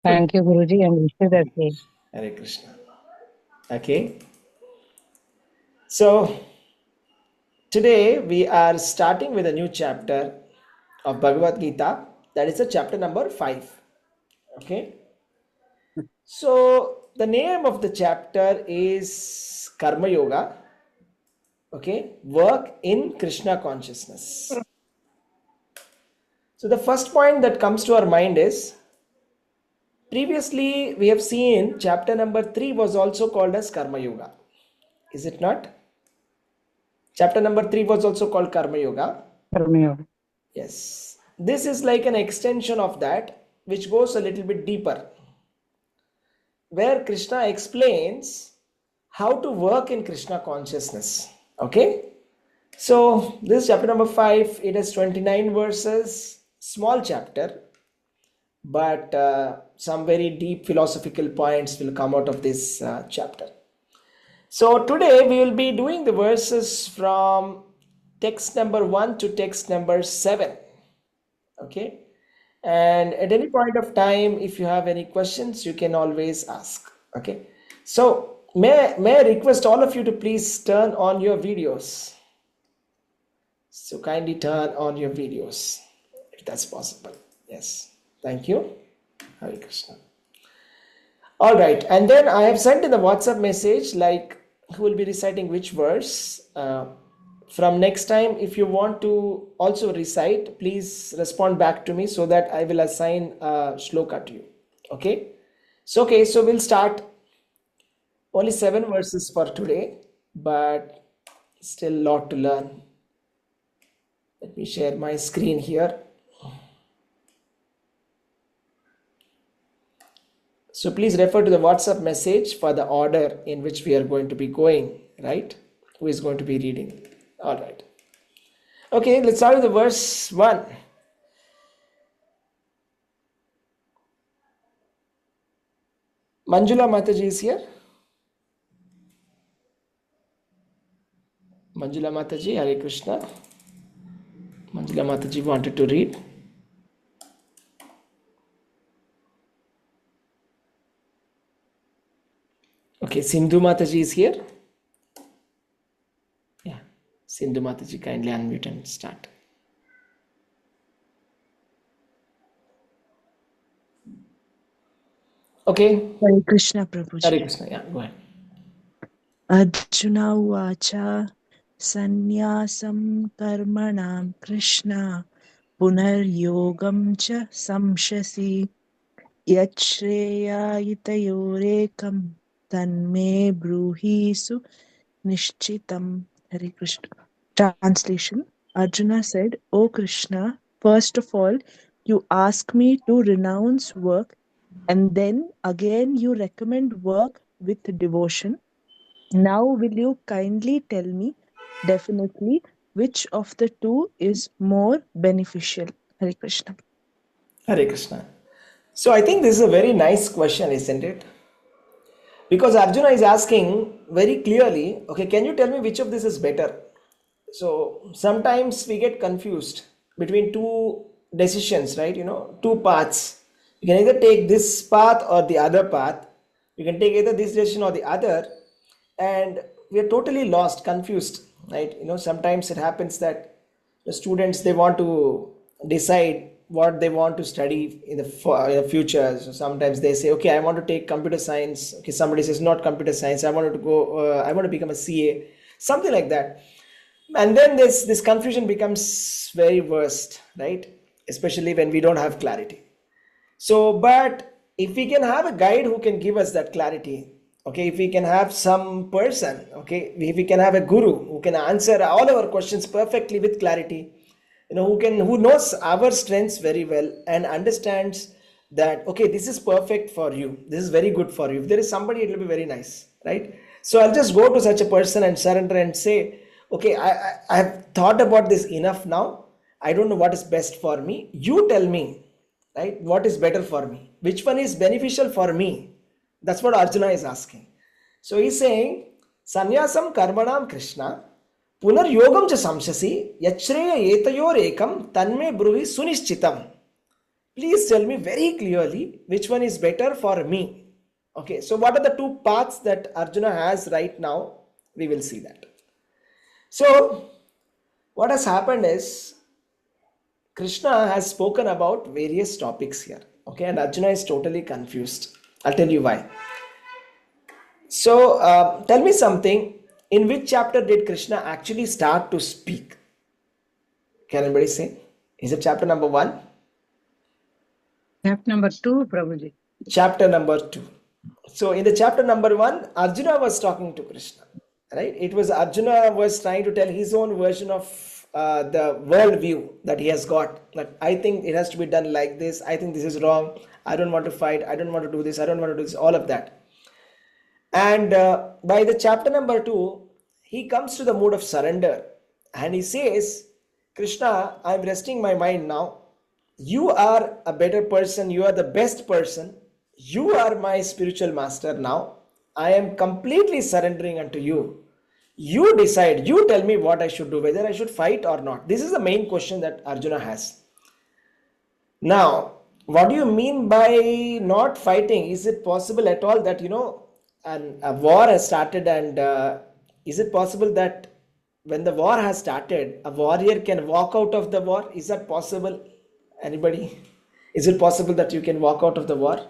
Thank you, Guruji, and wish you the same. Hare Krishna. Okay. So today we are starting with a new chapter of Bhagavad Gita. That is the chapter number 5. Okay. So the name of the chapter is Karma Yoga. Okay. Work in Krishna consciousness. So the first point that comes to our mind is previously we have seen chapter number 3 was also called as Karma Yoga. Is it not? Chapter number 3 was also called Karma Yoga. Karma. Yes. This is like an extension of that, which goes a little bit deeper, where Krishna explains how to work in Krishna consciousness. Okay. So, this chapter number 5, it has 29 verses, small chapter, but some very deep philosophical points will come out of this chapter. So today we will be doing the verses from text number 1 to text number 7. Okay. And at any point of time, if you have any questions, you can always ask. Okay. So may I request all of you to please turn on your videos. So kindly turn on your videos if that's possible. Yes. Thank you. Hare Krishna. All right. And then I have sent in the WhatsApp message like who will be reciting which verse. From next time, if you want to also recite, please respond back to me so that I will assign a shloka to you. Okay. So, okay. So we'll start only 7 verses for today, but still a lot to learn. Let me share my screen here. So please refer to the WhatsApp message for the order in which we are going to be going, right? Who is going to be reading? All right. Okay, let's start with the verse 1. Manjula Mataji is here. Manjula Mataji, Hare Krishna. Manjula Mataji wanted to read. Okay, Sindhu Mataji is here. Yeah, Sindhu Mataji, kindly unmute and start. Okay. Hare Krishna Prabhuji. Hare Krishna, yeah, go ahead. Arjuna uvacha sannyasam karmanam Krishna punaryogam cha samshasi yachreyaitayorekam tanme bruhisu nishchitam. Hare Krishna. Translation. Arjuna said, O Krishna, first of all, you ask me to renounce work, and then again you recommend work with devotion. Now will you kindly tell me definitely which of the two is more beneficial? Hare Krishna. Hare Krishna. So I think this is a very nice question, isn't it? Because Arjuna is asking very clearly, okay, can you tell me which of this is better? So sometimes we get confused between two decisions, right? Two paths. You can either take this path or the other path. You can take either this decision or the other, and we are totally lost, confused, right? Sometimes it happens that the students, they want to decide what they want to study in the future. So sometimes they say, okay, I want to take computer science. Okay, somebody says not computer science. I wanted to go. I want to become a CA, something like that. And then this confusion becomes very worst, right? Especially when we don't have clarity. So, but if we can have a guide who can give us that clarity, okay, if we can have some person, okay, if we can have a guru who can answer all our questions perfectly with clarity, who knows our strengths very well and understands that, okay, this is perfect for you, this is very good for you. If there is somebody, it will be very nice, right? So I'll just go to such a person and surrender and say, okay, I have thought about this enough now. I don't know what is best for me. You tell me, right? What is better for me? Which one is beneficial for me? That's what Arjuna is asking. So he's saying, Sanyasam karmanam Krishna, punar yogam cha samshasi, yachreya etayor ekam, tanme bruhi sunishchitam. Please tell me very clearly which one is better for me. Okay, so what are the two paths that Arjuna has right now? We will see that. So, what has happened is Krishna has spoken about various topics here. Okay, and Arjuna is totally confused. I'll tell you why. So, tell me something. In which chapter did Krishna actually start to speak? Can anybody say? Is it chapter number 1? Chapter number 2, Prabhuji. Chapter number 2. So in the chapter number 1, Arjuna was talking to Krishna, right? It was Arjuna was trying to tell his own version of the world view that he has got. That I think it has to be done like this. I think this is wrong. I don't want to fight. I don't want to do this. I don't want to do this. All of that. And by the chapter number 2, he comes to the mood of surrender and he says, Krishna, I'm resting my mind now. You are a better person. You are the best person. You are my spiritual master now. I am completely surrendering unto you. You decide, you tell me what I should do, whether I should fight or not. This is the main question that Arjuna has. Now, what do you mean by not fighting? Is it possible at all that, a war has started and is it possible that when the war has started, a warrior can walk out of the war? Is that possible? Anybody? Is it possible that you can walk out of the war?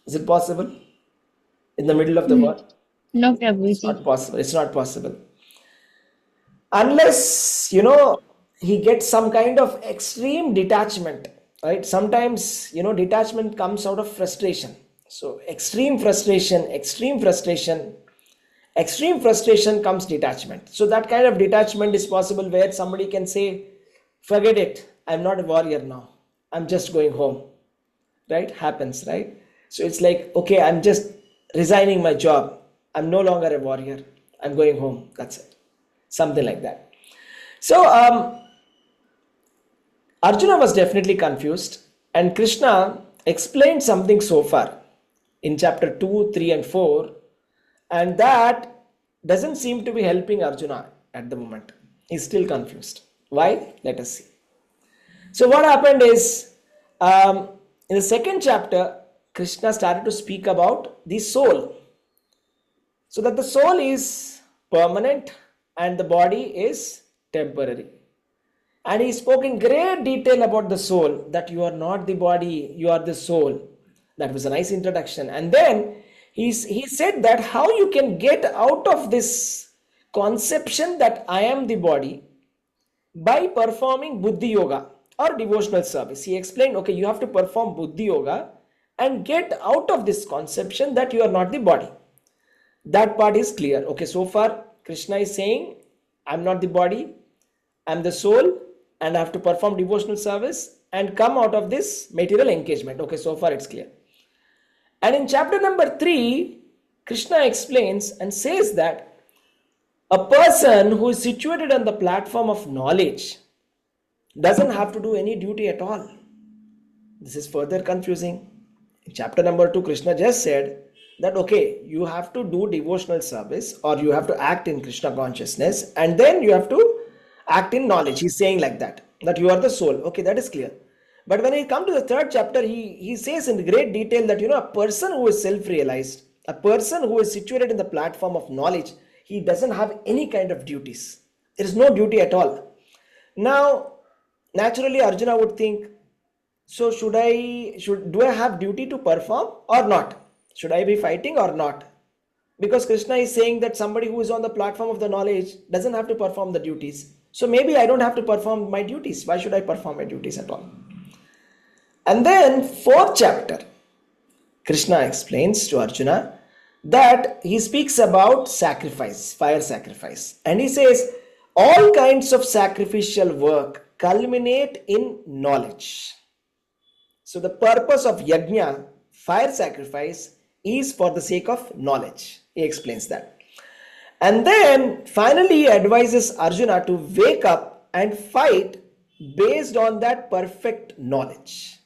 Is it possible? In the middle of the war? No, It's Prabhuji. not possible. It's not possible. Unless, he gets some kind of extreme detachment, right? Sometimes, detachment comes out of frustration. So, extreme frustration comes detachment. So, that kind of detachment is possible where somebody can say, forget it, I'm not a warrior now. I'm just going home. Right? Happens, right? So it's like, okay, I'm just resigning my job. I'm no longer a warrior. I'm going home. That's it. Something like that. So Arjuna was definitely confused, and Krishna explained something so far in chapter 2, 3, and 4, and that doesn't seem to be helping Arjuna at the moment. He's still confused. Why? Let us see. So what happened is, in the second chapter, Krishna started to speak about the soul. So that the soul is permanent and the body is temporary. And he spoke in great detail about the soul, that you are not the body, you are the soul. That was a nice introduction. And then he said that how you can get out of this conception that I am the body by performing Buddhi Yoga or devotional service. He explained, okay, you have to perform Buddhi Yoga and get out of this conception that you are not the body. That part is clear. Okay, so far Krishna is saying, I'm not the body, I'm the soul, and I have to perform devotional service and come out of this material engagement. Okay, so far it's clear. And in chapter number 3, Krishna explains and says that a person who is situated on the platform of knowledge doesn't have to do any duty at all. This is further confusing. In chapter number 2, Krishna just said that, okay, you have to do devotional service or you have to act in Krishna consciousness and then you have to act in knowledge. He's saying like that you are the soul. Okay, that is clear. But when he comes to the third chapter, he says in great detail that, a person who is self-realized, a person who is situated in the platform of knowledge, he doesn't have any kind of duties. There is no duty at all. Now, naturally, Arjuna would think, so do I have duty to perform or not? Should I be fighting or not? Because Krishna is saying that somebody who is on the platform of the knowledge doesn't have to perform the duties. So maybe I don't have to perform my duties. Why should I perform my duties at all? And then fourth chapter, Krishna explains to Arjuna that he speaks about sacrifice, fire sacrifice. And he says, all kinds of sacrificial work culminate in knowledge. So the purpose of yajna, fire sacrifice, is for the sake of knowledge. He explains that. And then finally he advises Arjuna to wake up and fight based on that perfect knowledge.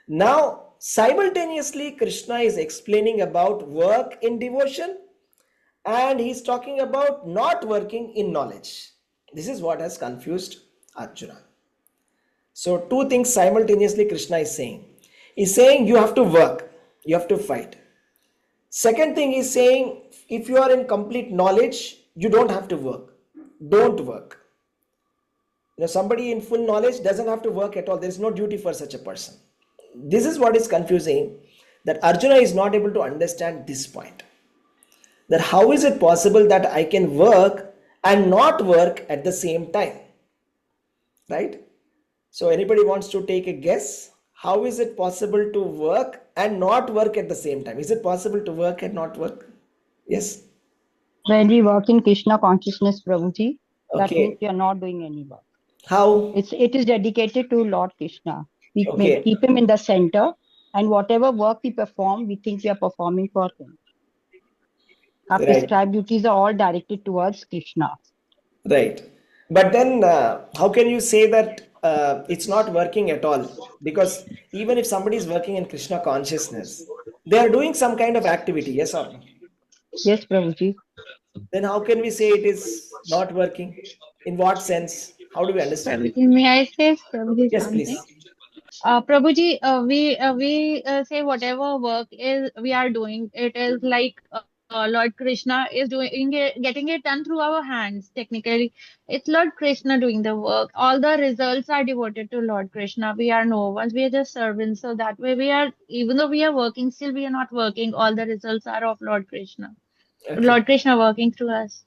Now, simultaneously, Krishna is explaining about work in devotion and he's talking about not working in knowledge. This is what has confused Arjuna. So two things simultaneously Krishna is saying. He's saying you have to work, you have to fight. Second thing is saying if you are in complete knowledge, you don't have to work. Don't work. Somebody in full knowledge doesn't have to work at all. There is no duty for such a person. This is what is confusing, that Arjuna is not able to understand this point. That how is it possible that I can work and not work at the same time? Right? So anybody wants to take a guess? How is it possible to work and not work at the same time? Is it possible to work and not work? Yes. When we work in Krishna consciousness, Prabhuji, that means Okay. we are not doing any work. How? It is dedicated to Lord Krishna. We Okay. keep him in the center, and whatever work we perform, we think we are performing for him. Our Right. prescribed duties are all directed towards Krishna. Right. But then, how can you say that it's not working at all? Because even if somebody is working in Krishna consciousness, they are doing some kind of activity, yes or no? Yes, Prabhuji. Then how can we say it is not working? In what sense? How do we understand? Prabhuji, may I say, Prabhuji, Yes, something? please. Prabhuji, we say whatever work is we are doing, it is like Lord Krishna is doing it, getting it done through our hands. Technically, it's Lord Krishna doing the work. All the results are devoted to Lord Krishna. We are no ones. We are just servants. So that way, we are, even though we are working, still we are not working. All the results are of Lord Krishna. Okay. Lord Krishna working through us.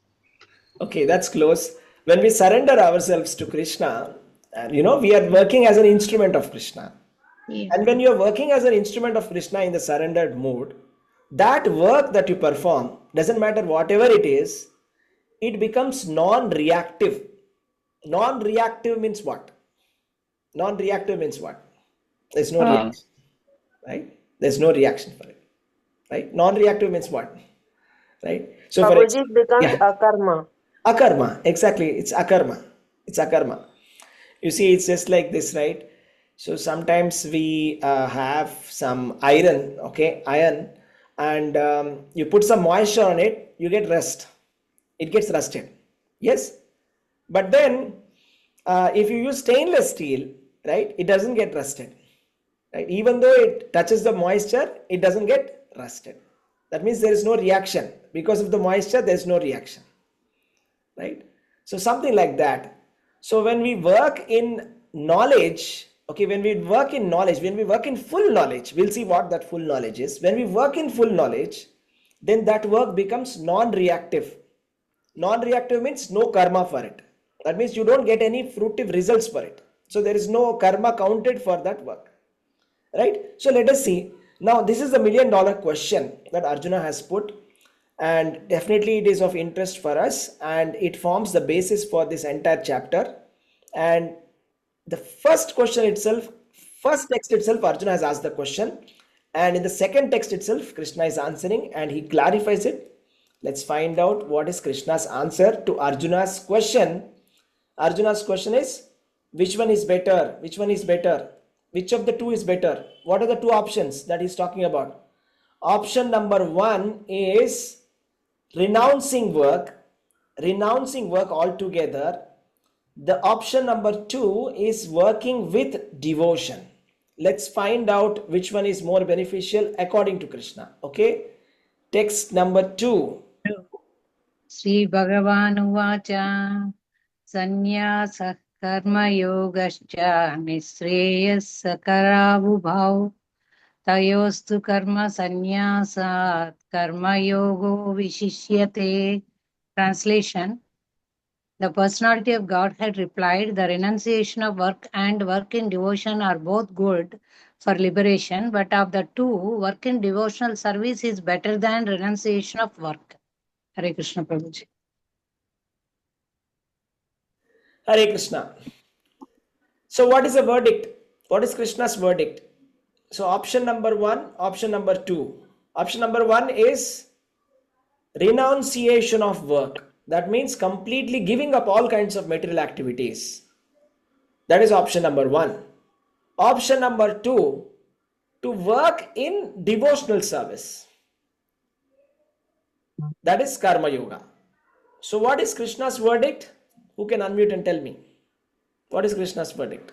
Okay, that's close. When we surrender ourselves to Krishna, and we are working as an instrument of Krishna. Yeah. And when you are working as an instrument of Krishna in the surrendered mood, that work that you perform, doesn't matter whatever it is, it becomes non-reactive. Non-reactive means what? Non-reactive means what? There's no Uh, reaction, right? There's no reaction for it, right? Non-reactive means what, right? So for Prabhuji, it becomes yeah, akarma. akarma, exactly. It's akarma. It's akarma. You see, it's just like this, right? So sometimes we have some iron, okay, iron, and you put some moisture on it, you get rust. It gets rusted. Yes, but then if you use stainless steel, right, it doesn't get rusted. Right? Even though it touches the moisture, it doesn't get rusted. That means there is no reaction. Because of the moisture, there is no reaction. Right? So something like that. So when we work in knowledge, okay, when we work in knowledge, when we work in full knowledge, we'll see what that full knowledge is. When we work in full knowledge, then that work becomes non-reactive. Non-reactive means no karma for it. That means you don't get any fruitive results for it. So there is no karma counted for that work. Right? So let us see. Now this is the $1,000,000 question that Arjuna has put, and definitely it is of interest for us, and it forms the basis for this entire chapter. And the first question itself, first text itself, Arjuna has asked the question, and in the second text itself, Krishna is answering and he clarifies it. Let's find out what is Krishna's answer to Arjuna's question. Arjuna's question is, which one is better? Which one is better? Which of the two is better? What are the two options that he's talking about? Option number one is renouncing work altogether. The option number two is working with devotion. Let's find out which one is more beneficial according to Krishna. Okay, text number 2. श्रीभगवानुवाच सन्न्यासः कर्मयोगश्च निःश्रेयःसकरावुभौ तयोस्तु कर्मसन्न्यासात् कर्मयोगो विशिष्यते. Translation: The personality of Godhead replied, the renunciation of work and work in devotion are both good for liberation, but of the two, work in devotional service is better than renunciation of work. Hare Krishna Prabhuji. Hare Krishna. So what is the verdict? What is Krishna's verdict? So option number 1, option number 2. Option number 1 is renunciation of work. That means completely giving up all kinds of material activities. That is option number 1. Option number 2, to work in devotional service. That is karma yoga. So what is Krishna's verdict? Who can unmute and tell me? What is Krishna's verdict?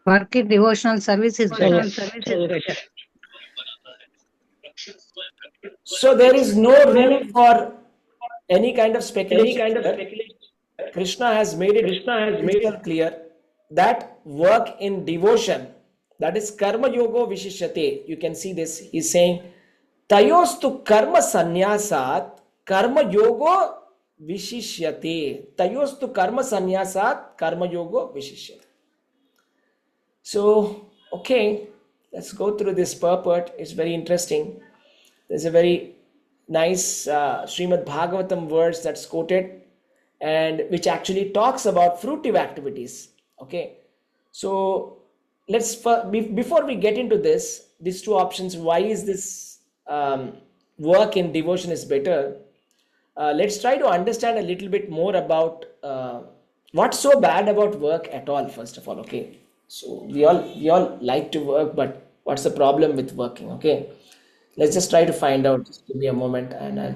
Work in devotional service is better. So there is no room for any kind of speculation here. Krishna has made it crystal clear that work in devotion, that is karma yogo vishishyate. You can see this. He's saying tayostu karma sannyasat karma yogo vishishyate. Tayostu karma sannyasat karma yogo vishishyate. So, okay, let's go through this purport. It's very interesting. There's a very nice Srimad Bhagavatam verse that's quoted and which actually talks about fruitive activities. Okay, so let's before we get into this, these two options, why is this work in devotion is better? Let's try to understand a little bit more about what's so bad about work at all. First of all, okay, so we all like to work, but what's the problem with working? Okay, let's just try to find out. Just give me a moment, and I'm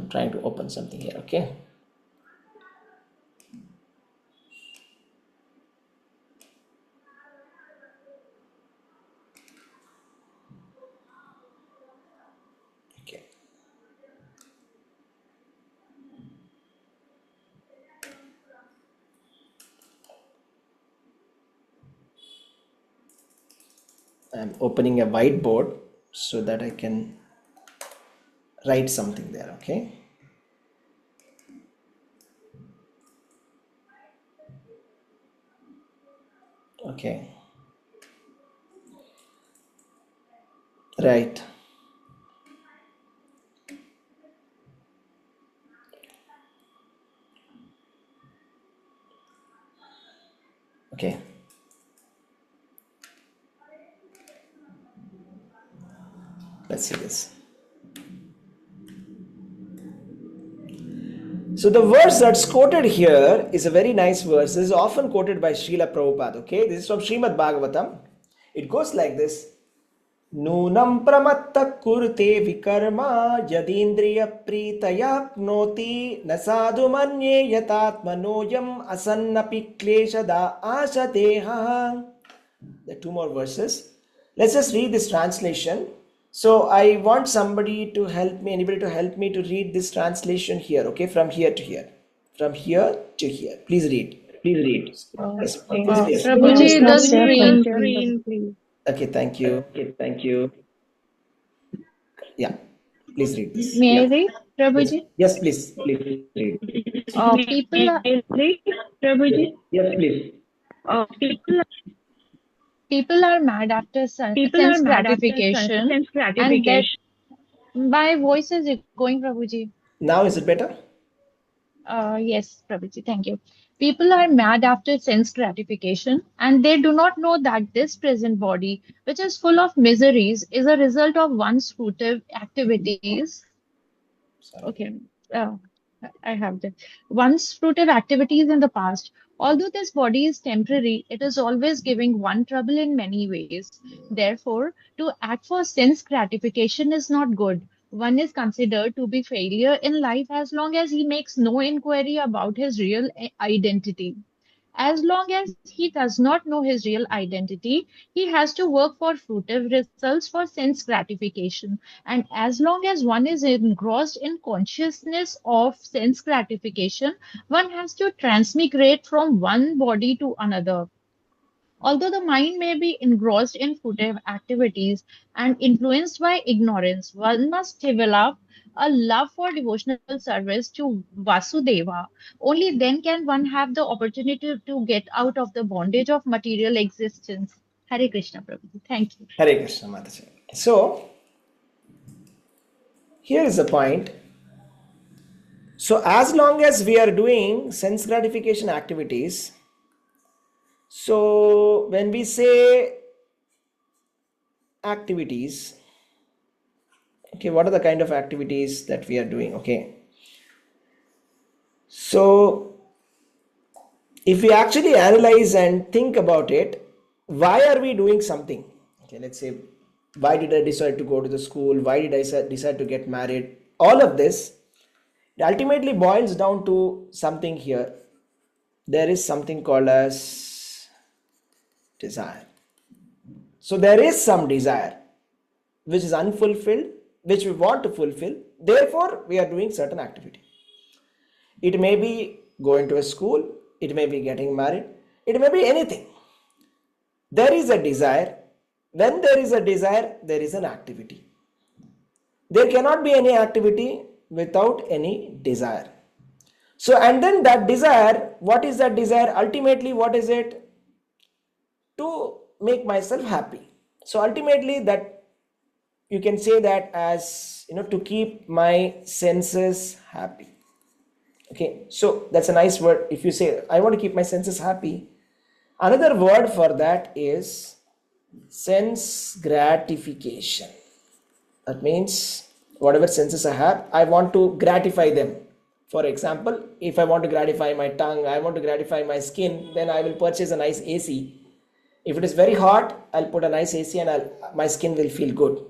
trying to open something here. Okay. Okay. I'm opening a whiteboard so that I can write something there. Okay. Okay. Right. Okay. Let's see this. So the verse that's quoted here is a very nice verse. This is often quoted by Srila Prabhupada. Okay, this is from Srimad Bhagavatam. It goes like this: Nunam pramatta kurte vikarma yadindriya pritayapnoti nasadu manye yatatmanoyam asannapi kleshada asateha. There are two more verses. Let's just read this translation. So I want somebody to help me, anybody to help me to read this translation here, okay, from here to here. From here to here. Please read. Yes, please. Screen is Prabhuji, not the share from screen. here, please. Okay, thank you. Yeah, please read this. May I read, Yes, Prabhuji? yes, please. People are, people are mad after sense gratification, and that my voice is going, Prabhuji. Now is it better? Yes, Prabhuji, thank you. People are mad after sense gratification, and they do not know that this present body, which is full of miseries, is a result of one's fruitive activities. Sorry. Okay, uh, I have that. One's fruitive activities in the past. Although this body is temporary, it is always giving one trouble in many ways. Therefore, to act for sense gratification is not good. One is considered to be failure in life as long as he makes no inquiry about his real identity. As long as he does not know his real identity, he has to work for fruitive results for sense gratification. And as long as one is engrossed in consciousness of sense gratification, one has to transmigrate from one body to another. Although the mind may be engrossed in fruitive activities and influenced by ignorance, one must develop a love for devotional service to Vasudeva. Only then can one have the opportunity to get out of the bondage of material existence. Hare Krishna Prabhu. Thank you. Hare Krishna Mataji. So here is the point. So as long as we are doing sense gratification activities, so when we say activities, okay, what are the kind of activities that we are doing? Okay, so if we actually analyze and think about it, why are we doing something? Okay, let's say, why did I decide to go to the school? Why did I decide to get married? All of this, it ultimately boils down to something here. There is something called as Desire. So there is some desire which is unfulfilled, which we want to fulfill. Therefore, we are doing certain activity. It may be going to a school, it may be getting married, it may be anything. There is a desire. When there is a desire, there is an activity. There cannot be any activity without any desire. So, and then that desire, what is that desire? Ultimately, what is it? To make myself happy. So ultimately, that you can say that as, to keep my senses happy. Okay, so that's a nice word. If you say, I want to keep my senses happy, another word for that is sense gratification. That means whatever senses I have, I want to gratify them. For example, if I want to gratify my tongue, I want to gratify my skin, then I will purchase a nice AC. If it is very hot, I'll put a nice AC and my skin will feel good.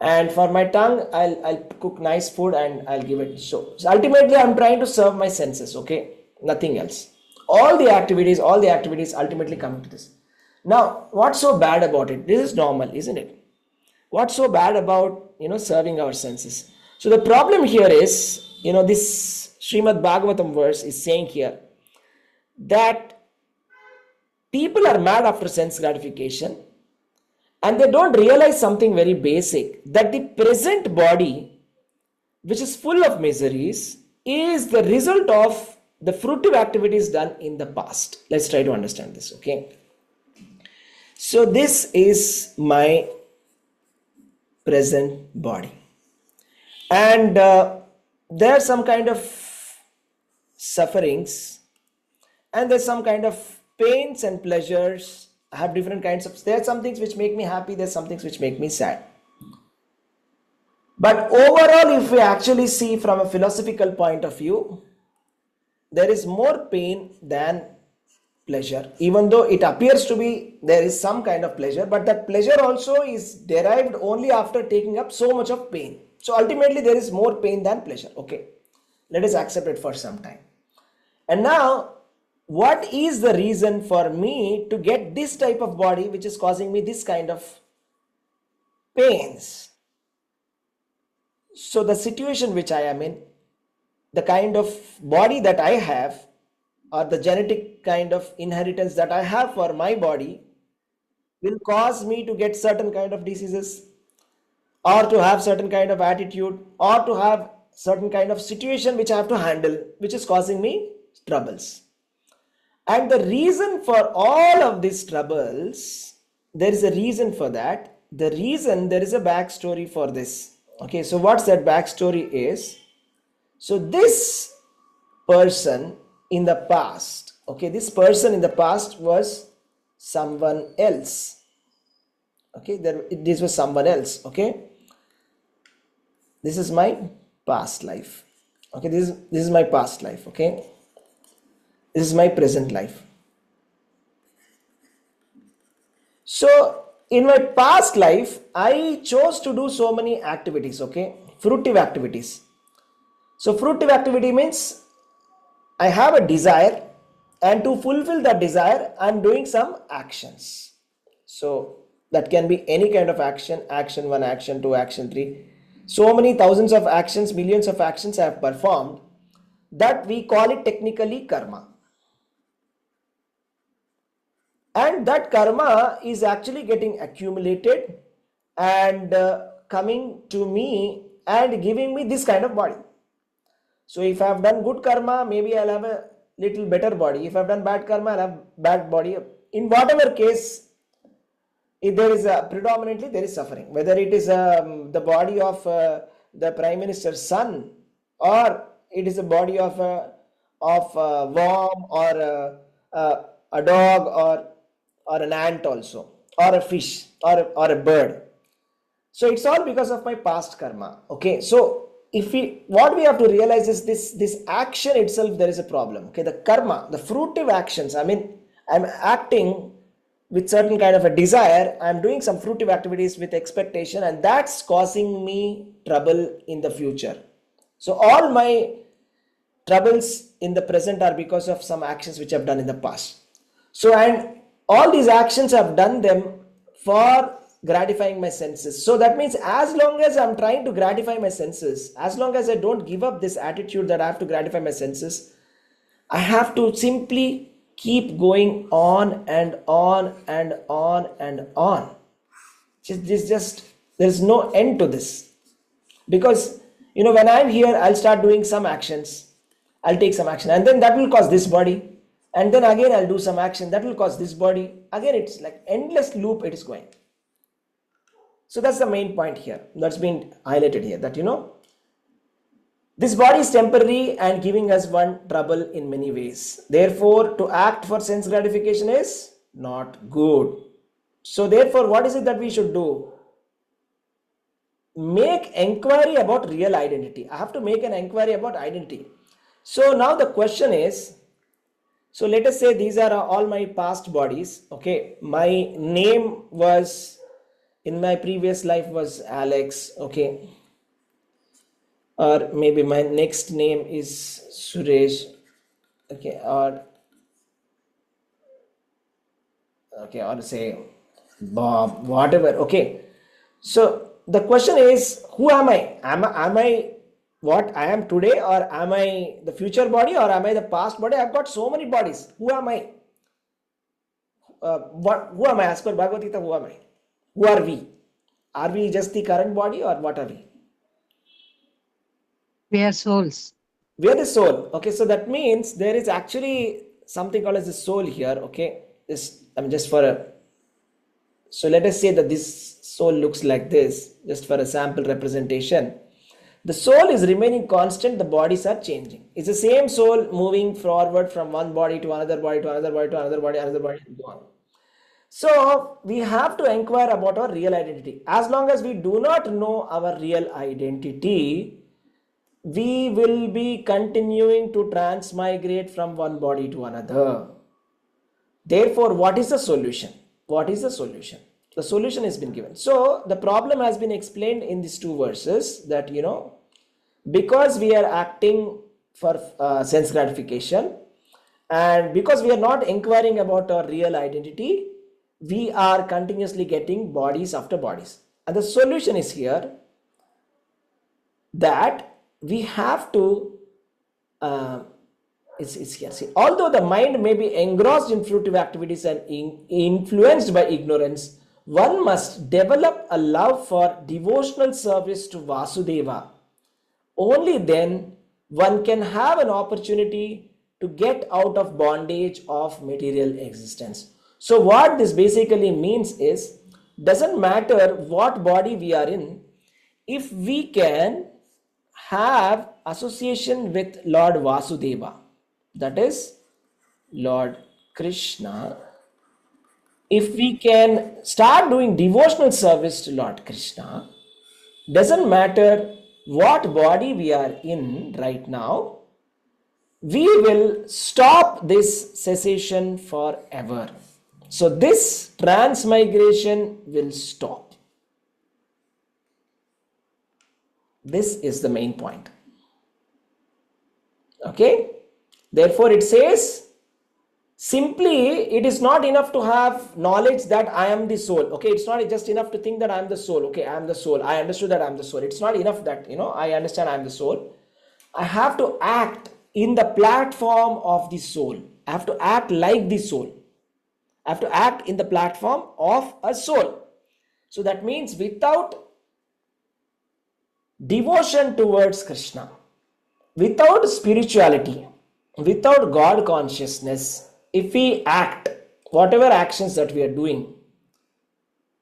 And for my tongue, I'll cook nice food and I'll give it. So ultimately, I'm trying to serve my senses, okay? Nothing else. All the activities ultimately come to this. Now, what's so bad about it? This is normal, isn't it? What's so bad about, serving our senses? So the problem here is, this Srimad Bhagavatam verse is saying here that people are mad after sense gratification and they don't realize something very basic, that the present body, which is full of miseries, is the result of the fruitive activities done in the past. Let's try to understand this, okay? So this is my present body. And there are some kind of sufferings and there's some kind of pains and pleasures. I have different kinds of, there are some things which make me happy, there's some things which make me sad. But overall, if we actually see from a philosophical point of view, there is more pain than pleasure. Even though it appears to be there is some kind of pleasure, but that pleasure also is derived only after taking up so much of pain. So ultimately there is more pain than pleasure. Okay, let us accept it for some time. And now, what is the reason for me to get this type of body which is causing me this kind of pains? So the situation which I am in, the kind of body that I have, or the genetic kind of inheritance that I have for my body, will cause me to get certain kind of diseases, or to have certain kind of attitude, or to have certain kind of situation which I have to handle, which is causing me troubles. And the reason for all of these troubles, there is a reason for that. The reason, there is a backstory for this. Okay, so what's that backstory is? So this person in the past, okay, this person in the past was someone else. Okay, this was someone else. Okay, this is my past life. Okay, this is my past life. Okay, this is my present life. So in my past life, I chose to do so many activities. Okay, fruitive activities. So fruitive activity means I have a desire, and to fulfill that desire, I'm doing some actions. So that can be any kind of action, action 1, action 2, action 3. So many thousands of actions, millions of actions I have performed, that we call it technically karma. And that karma is actually getting accumulated and coming to me and giving me this kind of body. So if I have done good karma, maybe I'll have a little better body. If I've done bad karma, I'll have bad body. In whatever case, if there is predominantly there is suffering. Whether it is the body of the Prime Minister's son, or it is a body of a worm, or a dog, or an ant also, or a fish, or a bird. So it's all because of my past karma. Okay, so what we have to realize is this action itself, there is a problem. Okay, the karma, the fruitive actions, I mean, I'm acting with certain kind of a desire, I'm doing some fruitive activities with expectation, and that's causing me trouble in the future. So all my troubles in the present are because of some actions which I've done in the past. So, and all these actions I've done them for gratifying my senses. So that means as long as I'm trying to gratify my senses, as long as I don't give up this attitude that I have to gratify my senses, I have to simply keep going on and on and on and on. There's no end to this. Because, when I'm here, I'll start doing some actions. I'll take some action, and then that will cause this body. And then again, I'll do some action that will cause this body. Again, it's like endless loop it is going. So that's the main point here. That's been highlighted here, that, this body is temporary and giving us one trouble in many ways. Therefore, to act for sense gratification is not good. So therefore, what is it that we should do? Make inquiry about real identity. I have to make an inquiry about identity. So now the question is, so let us say these are all my past bodies. Okay, my name was, in my previous life, was Alex. Okay, or maybe my next name is Suresh. Okay, or say Bob, whatever. Okay, so the question is, who am I? Am I what I am today, or am I the future body, or am I the past body? I've got so many bodies. Who am I? Who am I? As per Bhagavad Gita, who am I? Who are we? Are we just the current body, or what are we? We are souls. We are the soul. Okay, so that means there is actually something called as the soul here. Okay, just for a, so let us say that this soul looks like this, just for a sample representation. The soul is remaining constant, the bodies are changing. It's the same soul moving forward from one body to another body to another body to another body, and so on. So we have to inquire about our real identity. As long as we do not know our real identity, we will be continuing to transmigrate from one body to another. Therefore, what is the solution? What is the solution? The solution has been given. So the problem has been explained in these two verses, that because we are acting for sense gratification, and because we are not inquiring about our real identity, we are continuously getting bodies after bodies. And the solution is here, that we have to it's here. See, although the mind may be engrossed in fruitive activities and influenced by ignorance, one must develop a love for devotional service to Vasudeva. Only then one can have an opportunity to get out of bondage of material existence. So what this basically means is, doesn't matter what body we are in, if we can have association with Lord Vasudeva, that is Lord Krishna, if we can start doing devotional service to Lord Krishna, doesn't matter what body we are in right now, we will stop this cessation forever. So this transmigration will stop. This is the main point. Okay, therefore it says, simply it is not enough to have knowledge that I am the soul. Okay, it's not just enough to think that I am the soul. Okay, I am the soul, I understood that I am the soul. It's not enough that I understand I am the soul. I have to act in the platform of the soul. I have to act like the soul. I have to act in the platform of a soul. So that means without devotion towards Krishna, without spirituality, without God consciousness, if we act, whatever actions that we are doing,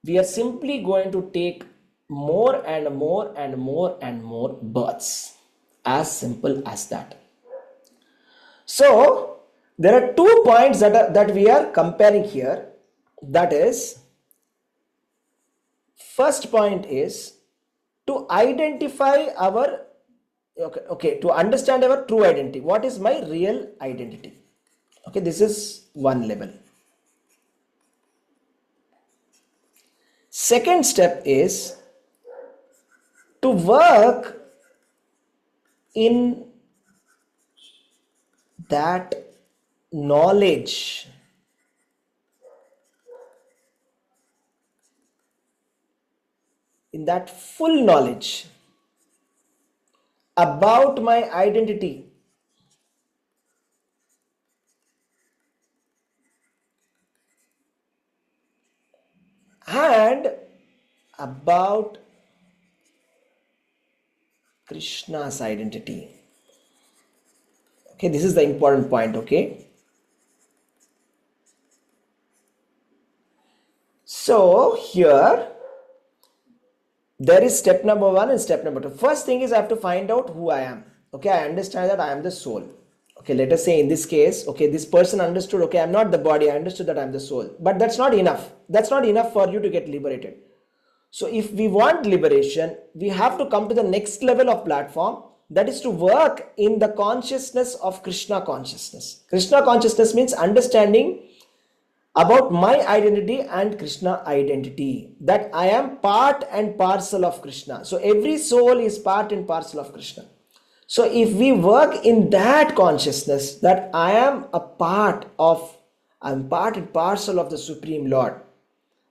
we are simply going to take more and more and more and more births. As simple as that. So there are 2 points that we are comparing here. That is, first point is to identify our to understand our true identity. What is my real identity? Okay, this is one level. Second step is to work in that knowledge in that full knowledge about my identity, and about Krishna's identity. Okay, this is the important point. Okay, so here there is step number one and step number two. First thing is I have to find out who I am. Okay, I understand that I am the soul. Okay, let us say in this case, okay, this person understood, okay, I'm not the body, I understood that I'm the soul. But that's not enough. That's not enough for you to get liberated. So if we want liberation, we have to come to the next level of platform, that is to work in the consciousness of Krishna consciousness. Krishna consciousness means understanding about my identity and Krishna identity, that I am part and parcel of Krishna. So every soul is part and parcel of Krishna. So if we work in that consciousness, that I am part and parcel of the Supreme Lord.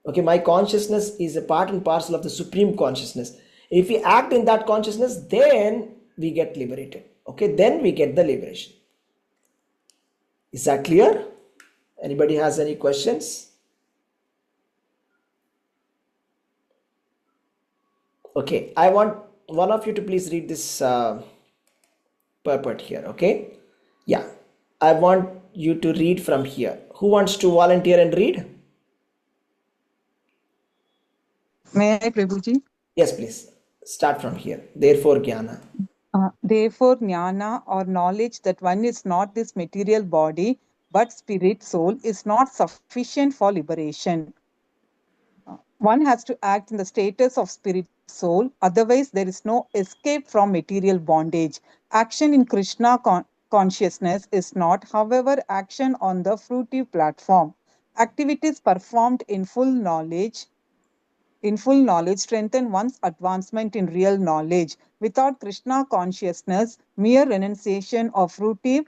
Okay, my consciousness is a part and parcel of the Supreme Consciousness. If we act in that consciousness, then we get liberated. Okay, then we get the liberation. Is that clear? Anybody has any questions? Okay, I want one of you to please read this purport here. Okay, yeah, I want you to read from here. Who wants to volunteer and read? May I, Prabhuji? Yes, please. Start from here. Therefore, Jnana. Therefore, jnana or knowledge that one is not this material body but spirit soul is not sufficient for liberation. One has to act in the status of spirit soul, otherwise, there is no escape from material bondage. Action in Krishna consciousness is not, however, action on the fruitive platform. Activities performed in full knowledge strengthen one's advancement in real knowledge. Without Krishna consciousness, mere renunciation of fruitive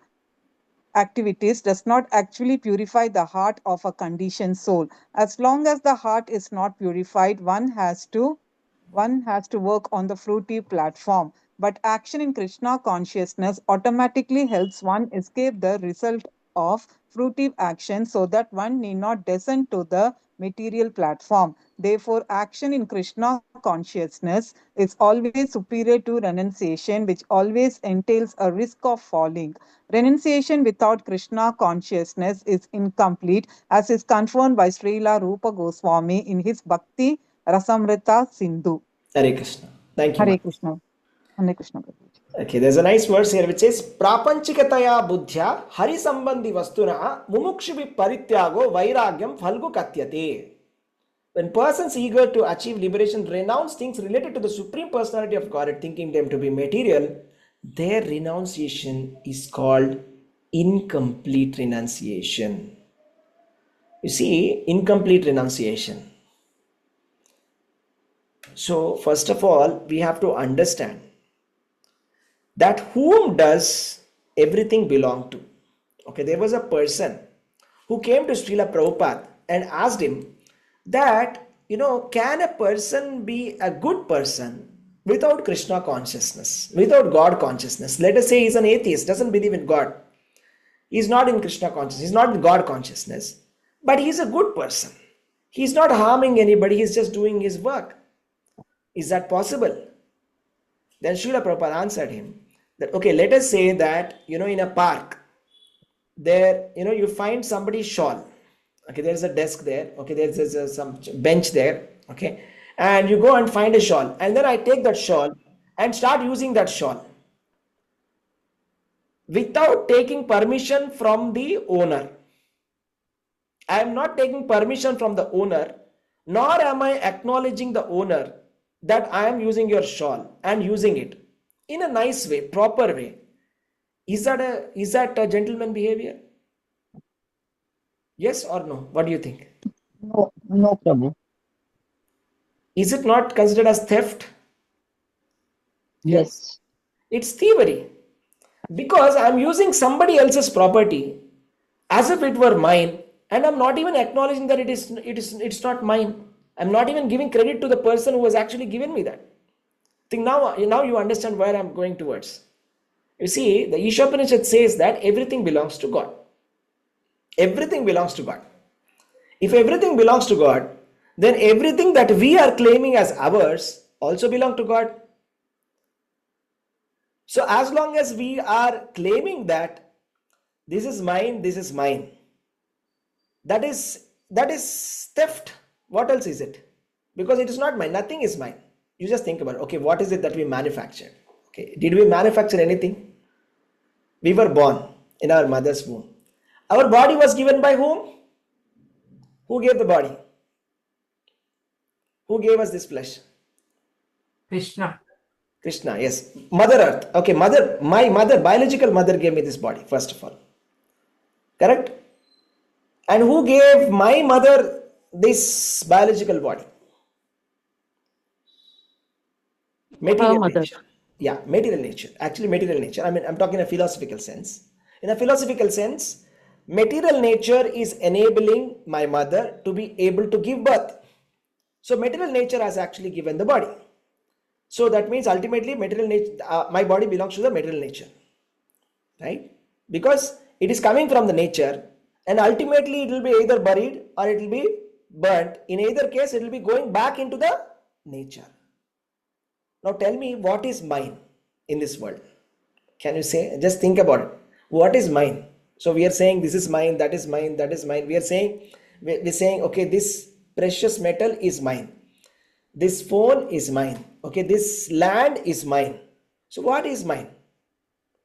activities does not actually purify the heart of a conditioned soul. As long as the heart is not purified, one has to work on the fruitive platform. But action in Krishna consciousness automatically helps one escape the result of fruitive action so that one need not descend to the material platform. Therefore, action in Krishna consciousness is always superior to renunciation, which always entails a risk of falling. Renunciation without Krishna consciousness is incomplete, as is confirmed by Srila Rupa Goswami in his Bhakti Rasamrita Sindhu. Hare Krishna. Thank you, Hare ma'am. Krishna. Hare Krishna. Okay, there's a nice verse here which says Prapanchikataya buddhya hari sambandhi vastuna mumukshuvi parityago vairagyam phalgu katyate. When persons eager to achieve liberation renounce things related to the Supreme Personality of Godhead, thinking them to be material, their renunciation is called incomplete renunciation. You see, incomplete renunciation. So, first of all, we have to understand that whom does everything belong to? Okay, there was a person who came to Srila Prabhupada and asked him that, can a person be a good person without Krishna consciousness, without God consciousness? Let us say he's an atheist, doesn't believe in God. He's not in Krishna consciousness, he's not in God consciousness, but he's a good person. He's not harming anybody, he's just doing his work. Is that possible? Then Srila Prabhupada answered him that, okay, let us say that, in a park, there, you find somebody's shawl. Okay, there's a desk there. Okay, there's some bench there. Okay, and you go and find a shawl. And then I take that shawl and start using that shawl without taking permission from the owner. I am not taking permission from the owner, nor am I acknowledging the owner that I am using your shawl and using it in a nice way, proper way. Is that a gentleman behavior? Yes or no? What do you think? No, no, Prabhu. Is it not considered as theft? Yes. It's thievery. Because I'm using somebody else's property as if it were mine, and I'm not even acknowledging that it's not mine. I'm not even giving credit to the person who has actually given me that. Think now you understand where I'm going towards. You see, the Ishopanishad says that everything belongs to God. Everything belongs to God. If everything belongs to God, then everything that we are claiming as ours also belong to God. So as long as we are claiming that this is mine, that is theft. What else is it? Because it is not mine. Nothing is mine. You just think about it. Okay, what is it that we manufactured? Okay, did we manufacture anything? We were born in our mother's womb. Our body was given by whom? Who gave the body? Who gave us this flesh? Krishna. Krishna, yes. Mother Earth. Okay, my mother, biological mother gave me this body, first of all. Correct? And who gave my mother this biological body? Her Material mother. nature. Yeah, material nature. Actually, material nature. I mean, I'm talking in a philosophical sense. In a philosophical sense, material nature is enabling my mother to be able to give birth. So, material nature has actually given the body. So, that means ultimately, material nature, my body belongs to the material nature, right? Because it is coming from the nature, and ultimately, it will be either buried or it will be burnt. In either case, it will be going back into the nature. Now tell me, what is mine in this world? Can you say? Just think about it. What is mine? So we are saying this is mine, that is mine, that is mine. We're saying, okay, this precious metal is mine. This phone is mine. Okay, this land is mine. So what is mine?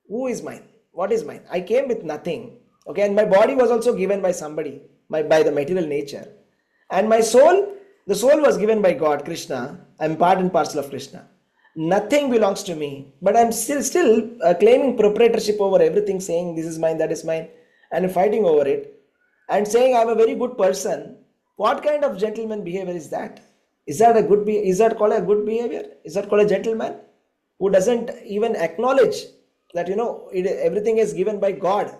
Who is mine? What is mine? I came with nothing. Okay, and my body was also given by somebody, by the material nature. And my soul, the soul was given by God, Krishna. I'm part and parcel of Krishna. Nothing belongs to me, but I'm still claiming proprietorship over everything, saying this is mine, that is mine, and fighting over it, and saying I'm a very good person. What kind of gentleman behavior is that? Is that a good? Is that called a good behavior? Is that called a gentleman who doesn't even acknowledge that everything is given by God,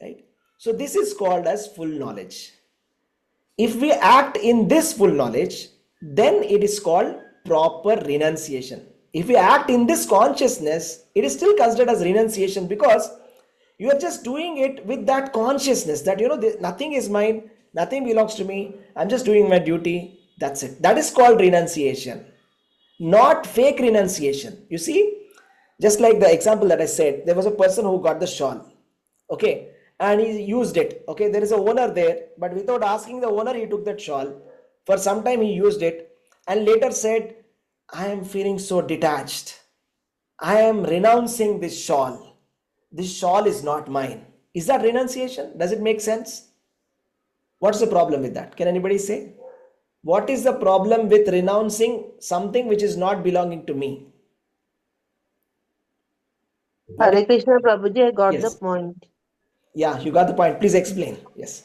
right? So this is called as full knowledge. If we act in this full knowledge, then it is called proper renunciation. If we act in this consciousness, it is still considered as renunciation, because you are just doing it with that consciousness that nothing is mine, nothing belongs to me, I'm just doing my duty, that's it. That is called renunciation, not fake renunciation. You see, just like the example that I said, there was a person who got the shawl, okay, and he used it. Okay, there is a owner there, but without asking the owner, he took that shawl. For some time he used it, and later said, I am feeling so detached, I am renouncing this shawl. This shawl is not mine. Is that renunciation? Does it make sense? What's the problem with that? Can anybody say? What is the problem with renouncing something which is not belonging to me? What is? Hare Krishna Prabhuji, I got the Yes. point. Yeah, you got the point. Please explain. Yes.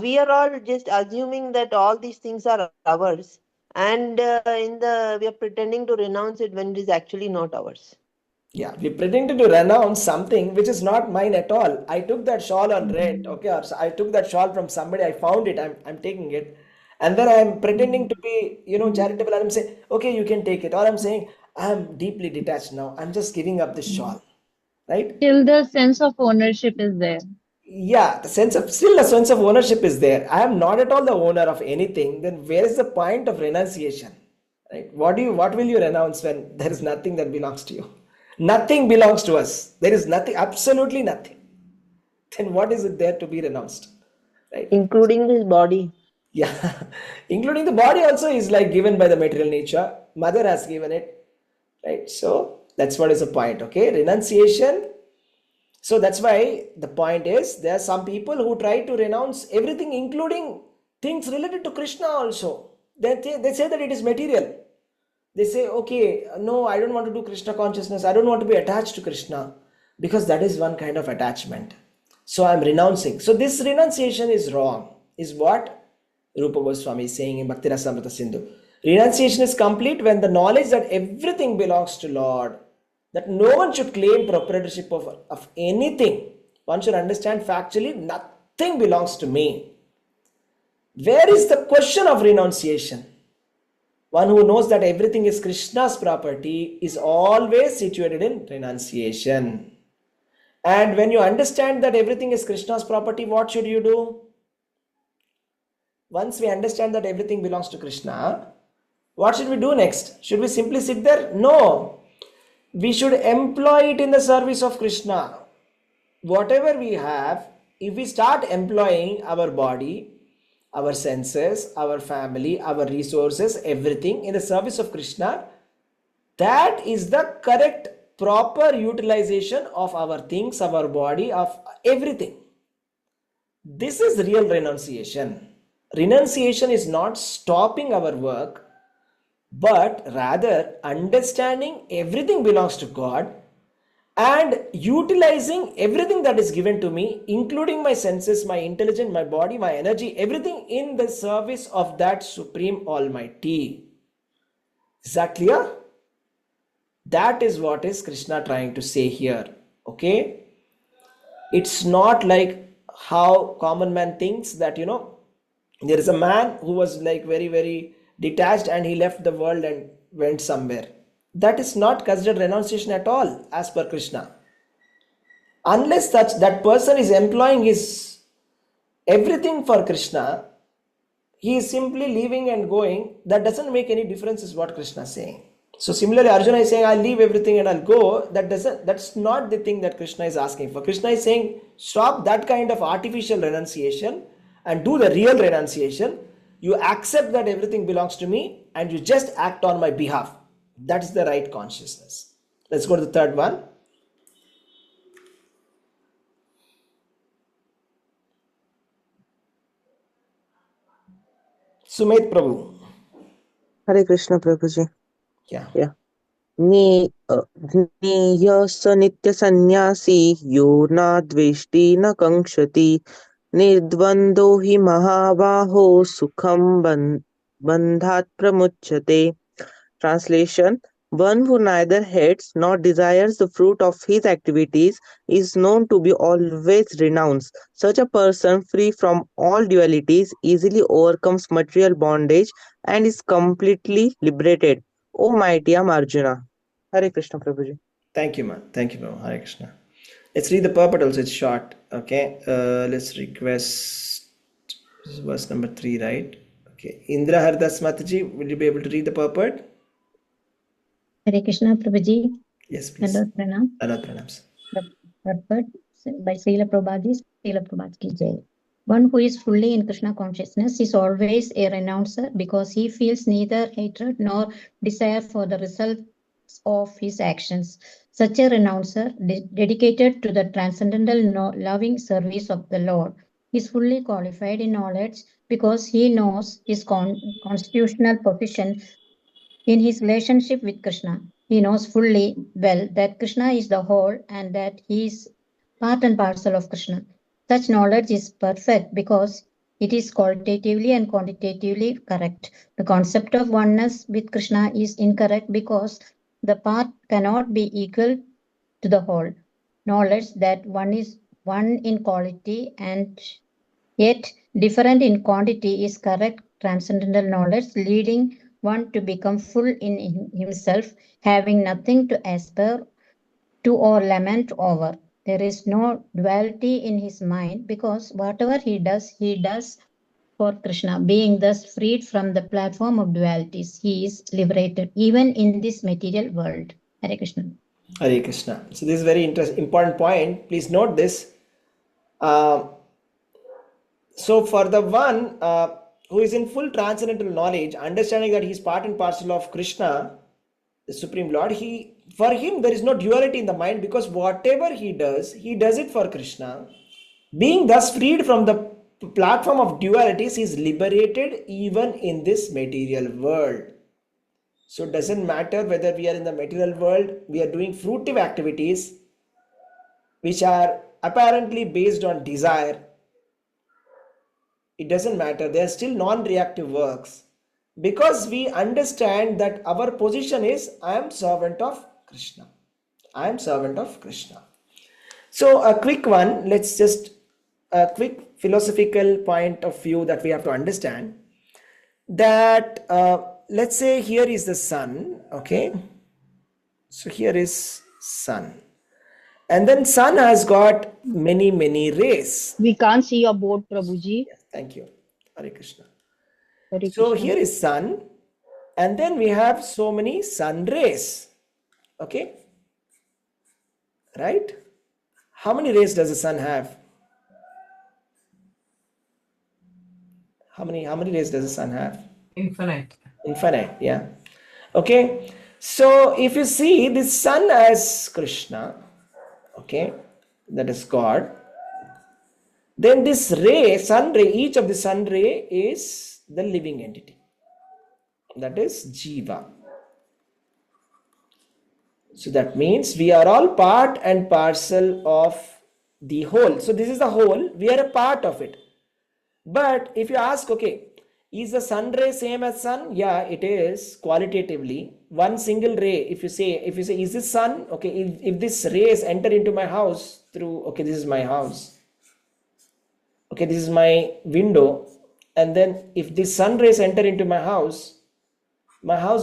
We are all just assuming that all these things are ours, and we are pretending to renounce it when it is actually not ours. Yeah, we pretended to renounce something which is not mine at all. I took that shawl on rent, okay, or I took that shawl from somebody, I found it, I'm taking it, and then I'm pretending to be, charitable, and I'm saying, okay, you can take it. Or I'm saying, I'm deeply detached now, I'm just giving up this shawl, right? Till the sense of ownership is there. Yeah, still a sense of ownership is there. I am not at all the owner of anything. Then where is the point of renunciation? Right? What will you renounce when there is nothing that belongs to you? Nothing belongs to us. There is nothing, absolutely nothing. Then what is it there to be renounced? Right? Including this body. Yeah. Including the body also is like given by the material nature. Mother has given it. Right? So that's what is the point. Okay. Renunciation. So that's why the point is, there are some people who try to renounce everything, including things related to Krishna also. They say that it is material. They say, okay, no, I don't want to do Krishna consciousness. I don't want to be attached to Krishna, because that is one kind of attachment. So I'm renouncing. So this renunciation is wrong, is what Rupa Goswami is saying in Bhakti Rasamrita Sindhu. Renunciation is complete when the knowledge that everything belongs to Lord, that no one should claim proprietorship of anything. One should understand factually, nothing belongs to me. Where is the question of renunciation? One who knows that everything is Krishna's property is always situated in renunciation. And when you understand that everything is Krishna's property, what should you do? Once we understand that everything belongs to Krishna, what should we do next? Should we simply sit there? No. We should employ it in the service of Krishna. Whatever we have, if we start employing our body, our senses, our family, our resources, everything in the service of Krishna, that is the correct, proper utilization of our things, our body, of everything. This is real renunciation. Renunciation is not stopping our work, but rather understanding everything belongs to God and utilizing everything that is given to me, including my senses, my intelligence, my body, my energy, everything in the service of that Supreme Almighty. Is that clear? That is what is Krishna trying to say here. Okay? It's not like how common man thinks that, there is a man who was like very, very detached and he left the world and went somewhere. That is not considered renunciation at all as per Krishna. Unless that person is employing his everything for Krishna, he is simply leaving and going. That doesn't make any difference is what Krishna is saying. So similarly, Arjuna is saying, I'll leave everything and I'll go. That's not the thing that Krishna is asking for. Krishna is saying, stop that kind of artificial renunciation and do the real renunciation. You accept that everything belongs to me and you just act on my behalf. That is the right consciousness. Let's go to the third one. Sumit Prabhu. Hare Krishna Prabhuji. Yeah. ज्ञेयः स नित्यसन्न्यासी यो न द्वेष्टि न काङ्क्षति निर्द्वन्द्वो हि महाबाहो सुखं बन्धात् प्रमुच्यते. Translation: One who neither hates nor desires the fruit of his activities is known to be always renounced. Such a person, free from all dualities, easily overcomes material bondage and is completely liberated. O mighty Arjuna. Hare Krishna Prabhuji. Thank you, man. Thank you, Prabhu. Hare Krishna. Let's read the purport also. It's short. Okay. Let's request verse number 3, right? Okay. Indra Hardas Mataji, will you be able to read the purport? Hare Krishna Prabhuji. Yes, please. Hello, Pranam. Anand Pranams. Purport by Srila Prabhuji. Srila Prabhuji ki jai. One who is fully in Krishna consciousness is always a renouncer because he feels neither hatred nor desire for the results of his actions. Such a renouncer, dedicated to the transcendental loving service of the Lord, is fully qualified in knowledge because he knows his constitutional position in his relationship with Krishna. He knows fully well that Krishna is the whole and that he is part and parcel of Krishna. Such knowledge is perfect because it is qualitatively and quantitatively correct. The concept of oneness with Krishna is incorrect because the part cannot be equal to the whole. Knowledge that one is one in quality and yet different in quantity is correct transcendental knowledge, leading one to become full in himself, having nothing to aspire to or lament over. There is no duality in his mind because whatever he does for Krishna. Being thus freed from the platform of dualities, he is liberated even in this material world. Hare Krishna. Hare Krishna. So this is very important point. Please note this. So for the one who is in full transcendental knowledge, understanding that he is part and parcel of Krishna, the Supreme Lord, for him there is no duality in the mind because whatever he does it for Krishna. Being thus freed from the platform of dualities, he is liberated even in this material world. So it doesn't matter whether we are in the material world, we are doing fruitive activities which are apparently based on desire. It doesn't matter, they are still non-reactive works because we understand that our position is I am servant of Krishna. I am servant of Krishna. So a quick one, let's just a quick philosophical point of view that we have to understand, that let's say here is the sun, okay? So here is sun, and then sun has got many rays. We can't see your board, Prabhuji. Yes, thank you. Hare Krishna. Hare So Krishna. here is sun, and then we have so many sun rays, okay? Right? How many rays does the sun have? How many rays does the sun have? Infinite. Infinite, yeah. Okay. So if you see this sun as Krishna, okay, that is God, then this ray, sun ray, each of the sun ray is the living entity. That is Jiva. So that means we are all part and parcel of the whole. So this is the whole, we are a part of it. But if you ask, okay, is the sun ray same as sun? Yeah, it is qualitatively. One single ray, if you say, is this sun? Okay, if this rays enter into my house through, okay, this is my house. Okay, this is my window. And then if this sun rays enter into my house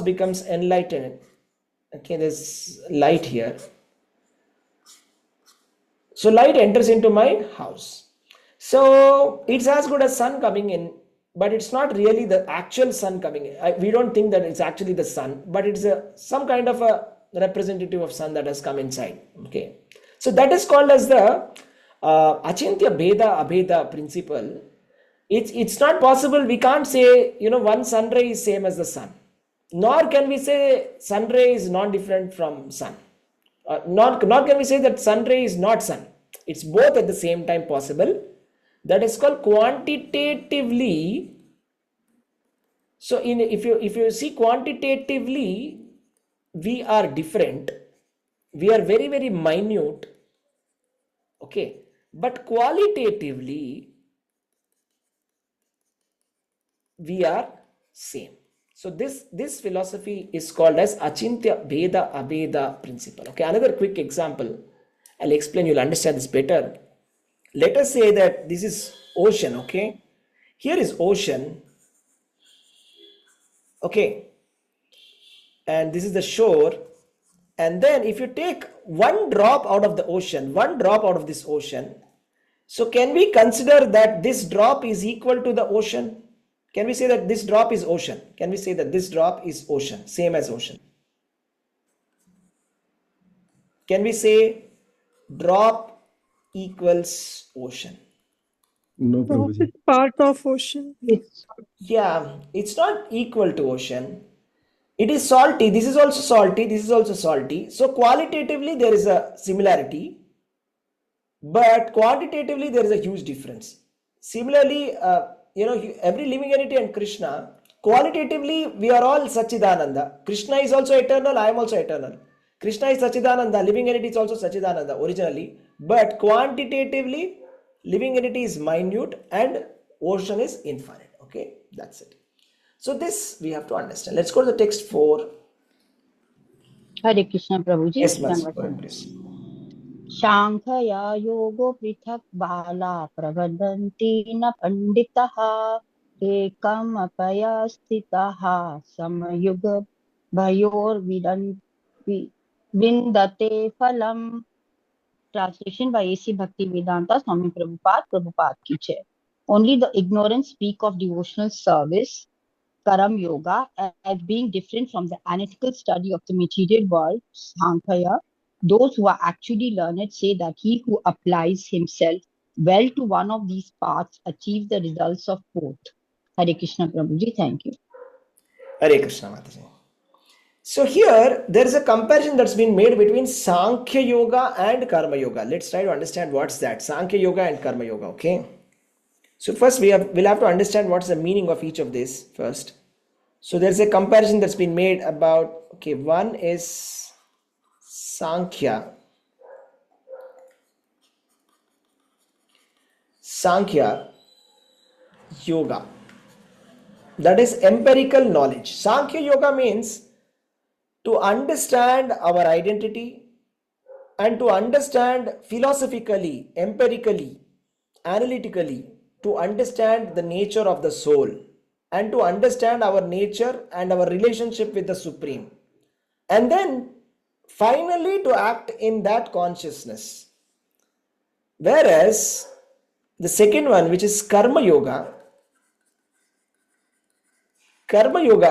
becomes enlightened. Okay, there's light here. So light enters into my house. So it's as good as sun coming in, but it's not really the actual sun coming in. We don't think that it's actually the sun, but it's some kind of a representative of sun that has come inside. Okay, so that is called as the Achintya Bheda Abheda principle. It's not possible. We can't say, one sun ray is same as the sun, nor can we say sun ray is not different from sun. Nor can we say that sun ray is not sun. It's both at the same time possible. That is called quantitatively. So if you see quantitatively, we are different. We are very minute. Okay, but qualitatively we are same. So this philosophy is called as Achintya Bheda Abheda principle. Okay, another quick example. I'll explain, you'll understand this better. Let us say that this is ocean, okay? Here is ocean, okay? And this is the shore. And then if you take one drop out of the ocean, one drop out of this ocean, so can we consider that this drop is equal to the ocean? Can we say that this drop is ocean? Can we say that this drop is ocean, same as ocean? Can we say drop equals ocean? No, Drop Prabhuji. is part of ocean. It's Yeah, it's not equal to ocean. It is salty. This is also salty. This is also salty. So qualitatively there is a similarity, but quantitatively there is a huge difference. Similarly, every living entity and Krishna, qualitatively we are all Sachidananda. Krishna is also eternal. I am also eternal. Krishna is Sachidananda. Living entity is also Sachidananda originally, but quantitatively living entity is minute and ocean is infinite. Okay, that's it. So this we have to understand. Let's go to the text 4. Hare Krishna, Prabhuji. Yes, Mas. Dandavat Go ahead, Prabhuji. please. Shankhaya yogo prithak bala pravadanti na panditaha ekam apaya stitaha samayuga bhayor vindate phalam. Translation by A.C. Bhaktivedanta Swami Prabhupada ki jai. Only the ignorant speak of devotional service, Karam Yoga, as being different from the analytical study of the material world, Sankhya. Those who are actually learned say that he who applies himself well to one of these paths achieves the results of both. Hare Krishna Prabhuji, thank you. Hare Krishna Mataji. So here there is a comparison that's been made between Sankhya Yoga and Karma Yoga. Let's try to understand what's that. Sankhya Yoga and Karma Yoga, okay? So first we'll have to understand what's the meaning of each of this first. So there's a comparison that's been made about, okay, one is Sankhya Yoga. That is empirical knowledge. Sankhya Yoga means to understand our identity and to understand philosophically, empirically, analytically to understand the nature of the soul and to understand our nature and our relationship with the Supreme. And then finally to act in that consciousness. Whereas the second one, which is Karma Yoga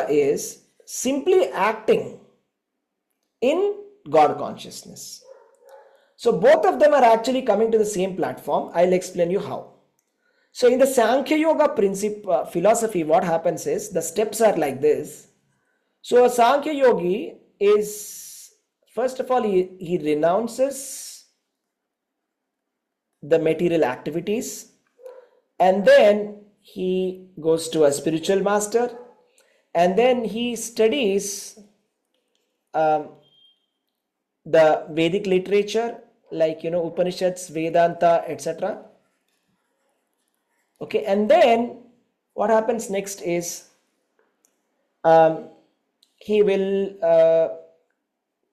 is simply acting in God consciousness. So both of them are actually coming to the same platform. I'll explain you how. So in the Sankhya Yoga principle philosophy, what happens is the steps are like this. So a Sankhya Yogi is, first of all, he renounces the material activities, and then he goes to a spiritual master, and then he studies the Vedic literature like Upanishads, Vedanta, etc. Okay, and then what happens next is he will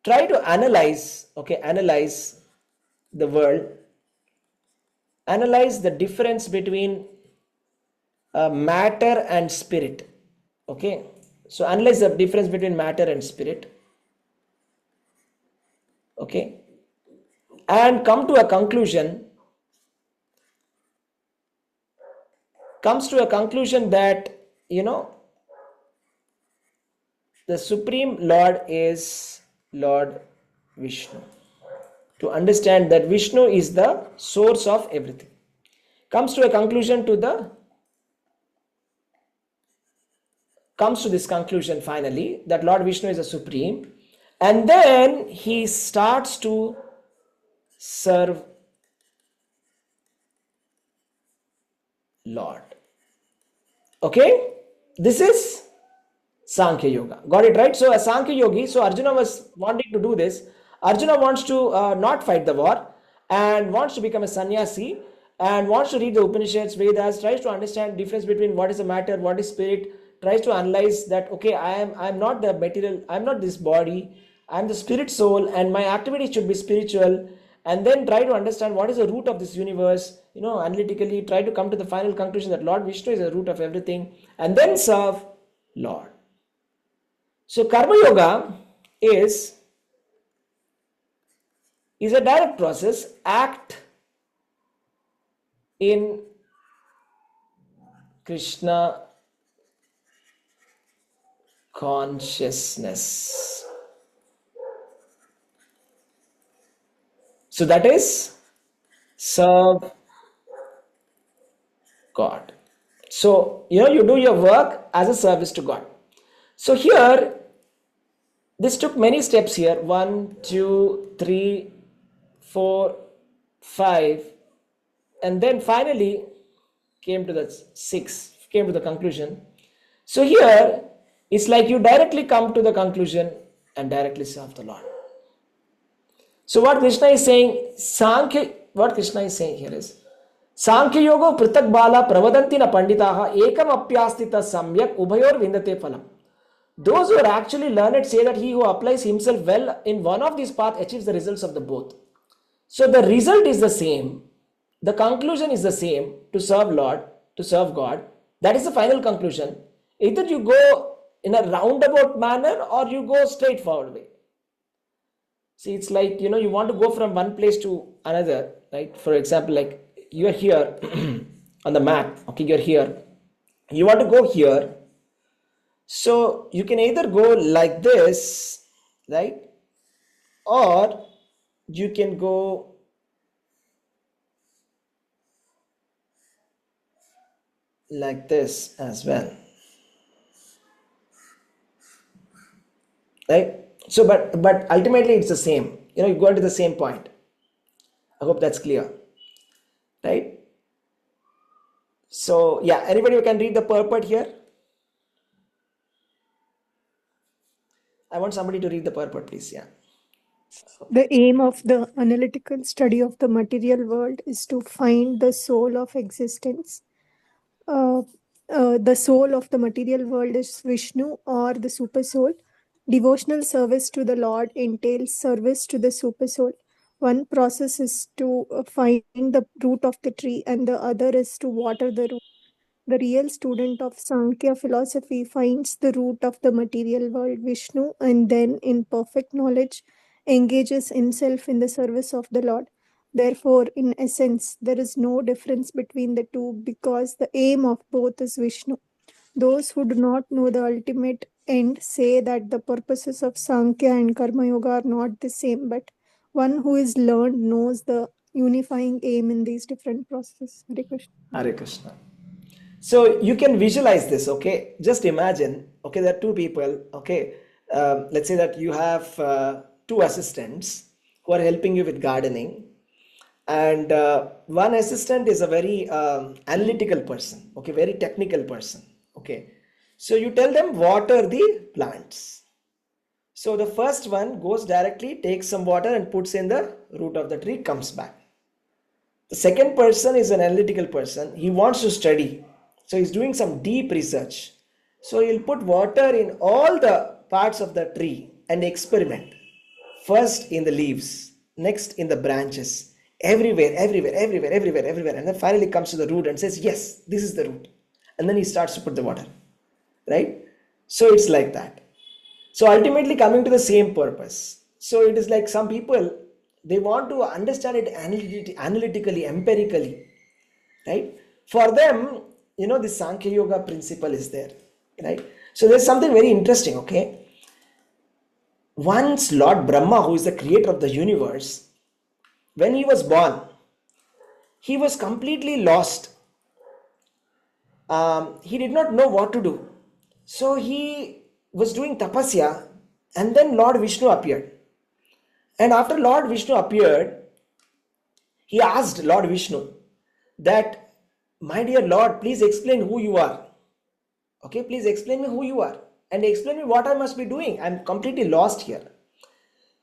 try to analyze the world, analyze the difference between matter and spirit. Okay, so analyze the difference between matter and spirit. Okay, and come to a conclusion that the Supreme Lord is Lord Vishnu. To understand that Vishnu is the source of everything. Comes to this conclusion finally that Lord Vishnu is the Supreme, and then he starts to serve Lord. Okay, this is Sankhya Yoga. Got it right? So a Sankhya Yogi, so Arjuna was wanting to do this. Arjuna wants to not fight the war and wants to become a sannyasi and wants to read the Upanishads, Vedas, tries to understand difference between what is a matter, what is spirit, tries to analyze that, okay, I'm not the material, I'm not this body, I'm the spirit soul, and my activity should be spiritual, and then try to understand what is the root of this universe, analytically try to come to the final conclusion that Lord Vishnu is the root of everything, and then serve Lord. So Karma Yoga is a direct process, act in Krishna consciousness. So that is serve God. So you do your work as a service to God. So here this took many steps here. 1, 2, 3, 4, 5, and then finally came to the 6, came to the conclusion. So here it's like you directly come to the conclusion and directly serve the Lord. So what Krishna is saying here is Sankhya Yoga Pritak Bala Pravadanti na Panditaha Ekam Apyastita Samyak Ubhayor Vindate Phalam. Those who are actually learned say that he who applies himself well in one of these paths achieves the results of the both. So the result is the same. The conclusion is the same, to serve Lord, to serve God. That is the final conclusion. Either you go in a roundabout manner or you go straightforward way. See, it's like, you want to go from one place to another, right? For example, like you are here on the map, okay, you're here. You want to go here. So you can either go like this, right? Or you can go like this as well, right? So but ultimately it's the same, you go into the same point. I hope that's clear, right? So yeah, anybody who can read the purport here? I want somebody to read the purport, please. Yeah. The aim of the analytical study of the material world is to find the soul of existence. The soul of the material world is Vishnu or the super soul. Devotional service to the Lord entails service to the super soul. One process is to find the root of the tree, and the other is to water the root. The real student of Sankhya philosophy finds the root of the material world, Vishnu, and then, in perfect knowledge, engages himself in the service of the Lord. Therefore, in essence, there is no difference between the two because the aim of both is Vishnu. Those who do not know the ultimate end say that the purposes of Sankhya and Karma Yoga are not the same, but one who is learned knows the unifying aim in these different processes. Hare Krishna. Hare Krishna. So you can visualize this, okay? Just imagine, okay, there are two people, okay? Let's say that you have two assistants who are helping you with gardening, and one assistant is a very analytical person, okay, very technical person, okay? So you tell them water the plants. So the first one goes directly, takes some water and puts in the root of the tree, comes back. The second person is an analytical person. He wants to study. So he's doing some deep research. So he'll put water in all the parts of the tree and experiment. First in the leaves, next in the branches, everywhere. And then finally comes to the root and says, yes, this is the root. And then he starts to put the water, right? So it's like that. So ultimately coming to the same purpose. So it is like some people, they want to understand it analytically, empirically, right? For them, the Sankhya Yoga principle is there, right? So there's something very interesting, okay? Once Lord Brahma, who is the creator of the universe, when he was born, he was completely lost. He did not know what to do. So he was doing tapasya, and then Lord Vishnu appeared. And after Lord Vishnu appeared, he asked Lord Vishnu that, my dear Lord, please explain who you are. Okay, please explain me who you are and explain me what I must be doing. I'm completely lost here.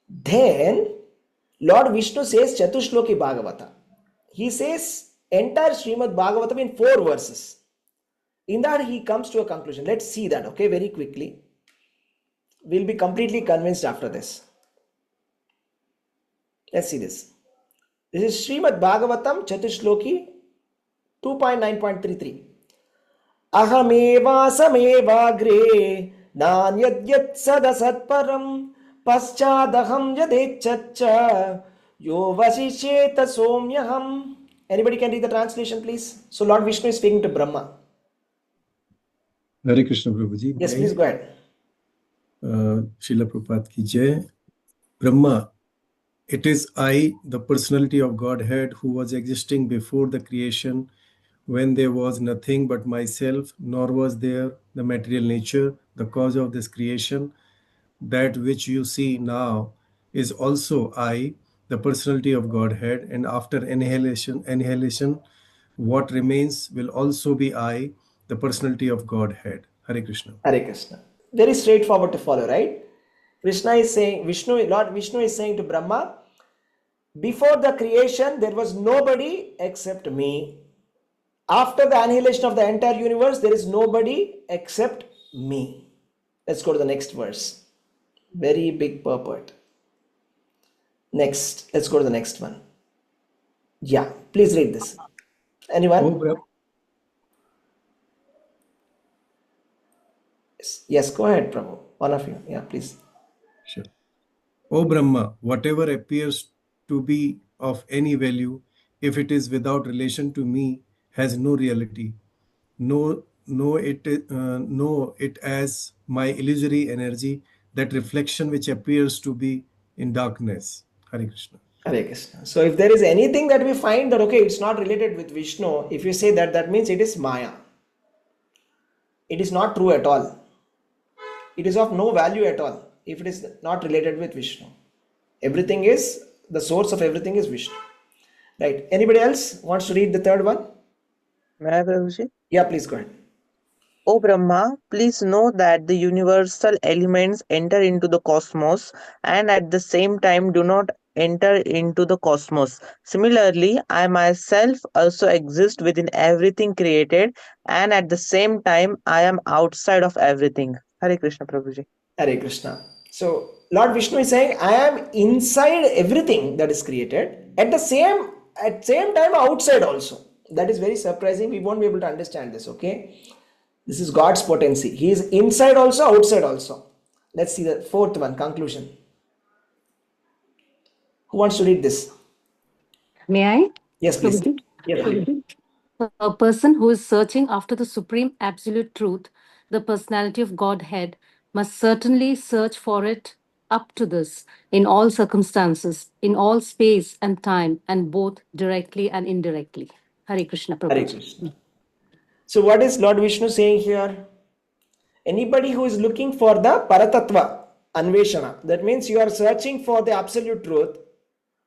Then Lord Vishnu says Chatushloki Bhagavata. He says entire Srimad Bhagavatam in 4 verses. In that he comes to a conclusion. Let's see that, okay, very quickly. We'll be completely convinced after this. Let's see this. This is Srimad Bhagavatam Chatushloki 2.9.33. Ahameva samevagre nanyadyat sadasatparam paschadaham yadechaccha yo vasisheta somyaham. Anybody can read the translation, please? So Lord Vishnu is speaking to Brahma. Hare Krishna Prabhuji. Yes, please go ahead. Srila Prabhupada ki jai. Brahma, it is I, the personality of Godhead, who was existing before the creation, when there was nothing but myself, nor was there the material nature, the cause of this creation. That which you see now is also I, the personality of Godhead, and after annihilation, what remains will also be I, the personality of Godhead. Hare Krishna. Hare Krishna. Very straightforward to follow, right? Lord Vishnu is saying to Brahma, before the creation, there was nobody except me. After the annihilation of the entire universe, there is nobody except me. Let's go to the next verse. Very big purport. Next, let's go to the next one. Yeah, please read this. Anyone? Yes, go ahead, Prabhu. One of you. Yeah, please. Sure. O Brahma, whatever appears to be of any value, if it is without relation to me, has no reality. Know it as my illusory energy, that reflection which appears to be in darkness. Hare Krishna. Hare Krishna. So if there is anything that we find that, okay, it's not related with Vishnu, if you say that, that means it is Maya. It is not true at all. It is of no value at all if it is not related with Vishnu. Everything is, the source of everything is Vishnu. Right. Anybody else wants to read the third one? May I, Prabhuji? Yeah, please go ahead. O Brahma, please know that the universal elements enter into the cosmos and at the same time do not enter into the cosmos. Similarly, I myself also exist within everything created and at the same time I am outside of everything. Hare Krishna, Prabhuji. Hare Krishna. So Lord Vishnu is saying, I am inside everything that is created. At the same time outside also. That is very surprising. We won't be able to understand this, okay? This is God's potency. He is inside also, outside also. Let's see the fourth one, conclusion. Who wants to read this? May I? Yes, please. Prabhuji? Yes, please. A person who is searching after the supreme absolute truth, the personality of Godhead, must certainly search for it up to this in all circumstances, in all space and time, and both directly and indirectly. Hare Krishna, Hare Prabhuji. Krishna. So what is Lord Vishnu saying here? Anybody who is looking for the Paratattva, Anveshana, that means you are searching for the absolute truth.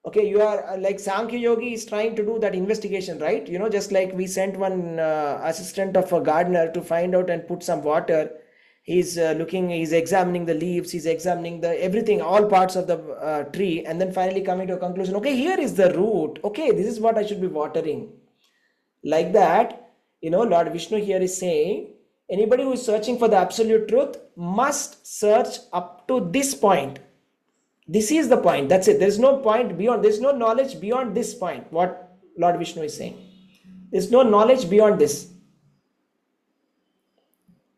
Okay, you are like Sankhya Yogi is trying to do that investigation, right? You know, just like we sent one assistant of a gardener to find out and put some water. He's he's examining the leaves, he's examining the everything, all parts of the tree, and then finally coming to a conclusion. Okay, here is the root. Okay, this is what I should be watering. Like that, you know, Lord Vishnu here is saying, anybody who is searching for the absolute truth must search up to this point. This is the point. That's it. There's no point beyond. There's no knowledge beyond this point. What Lord Vishnu is saying. There's no knowledge beyond this.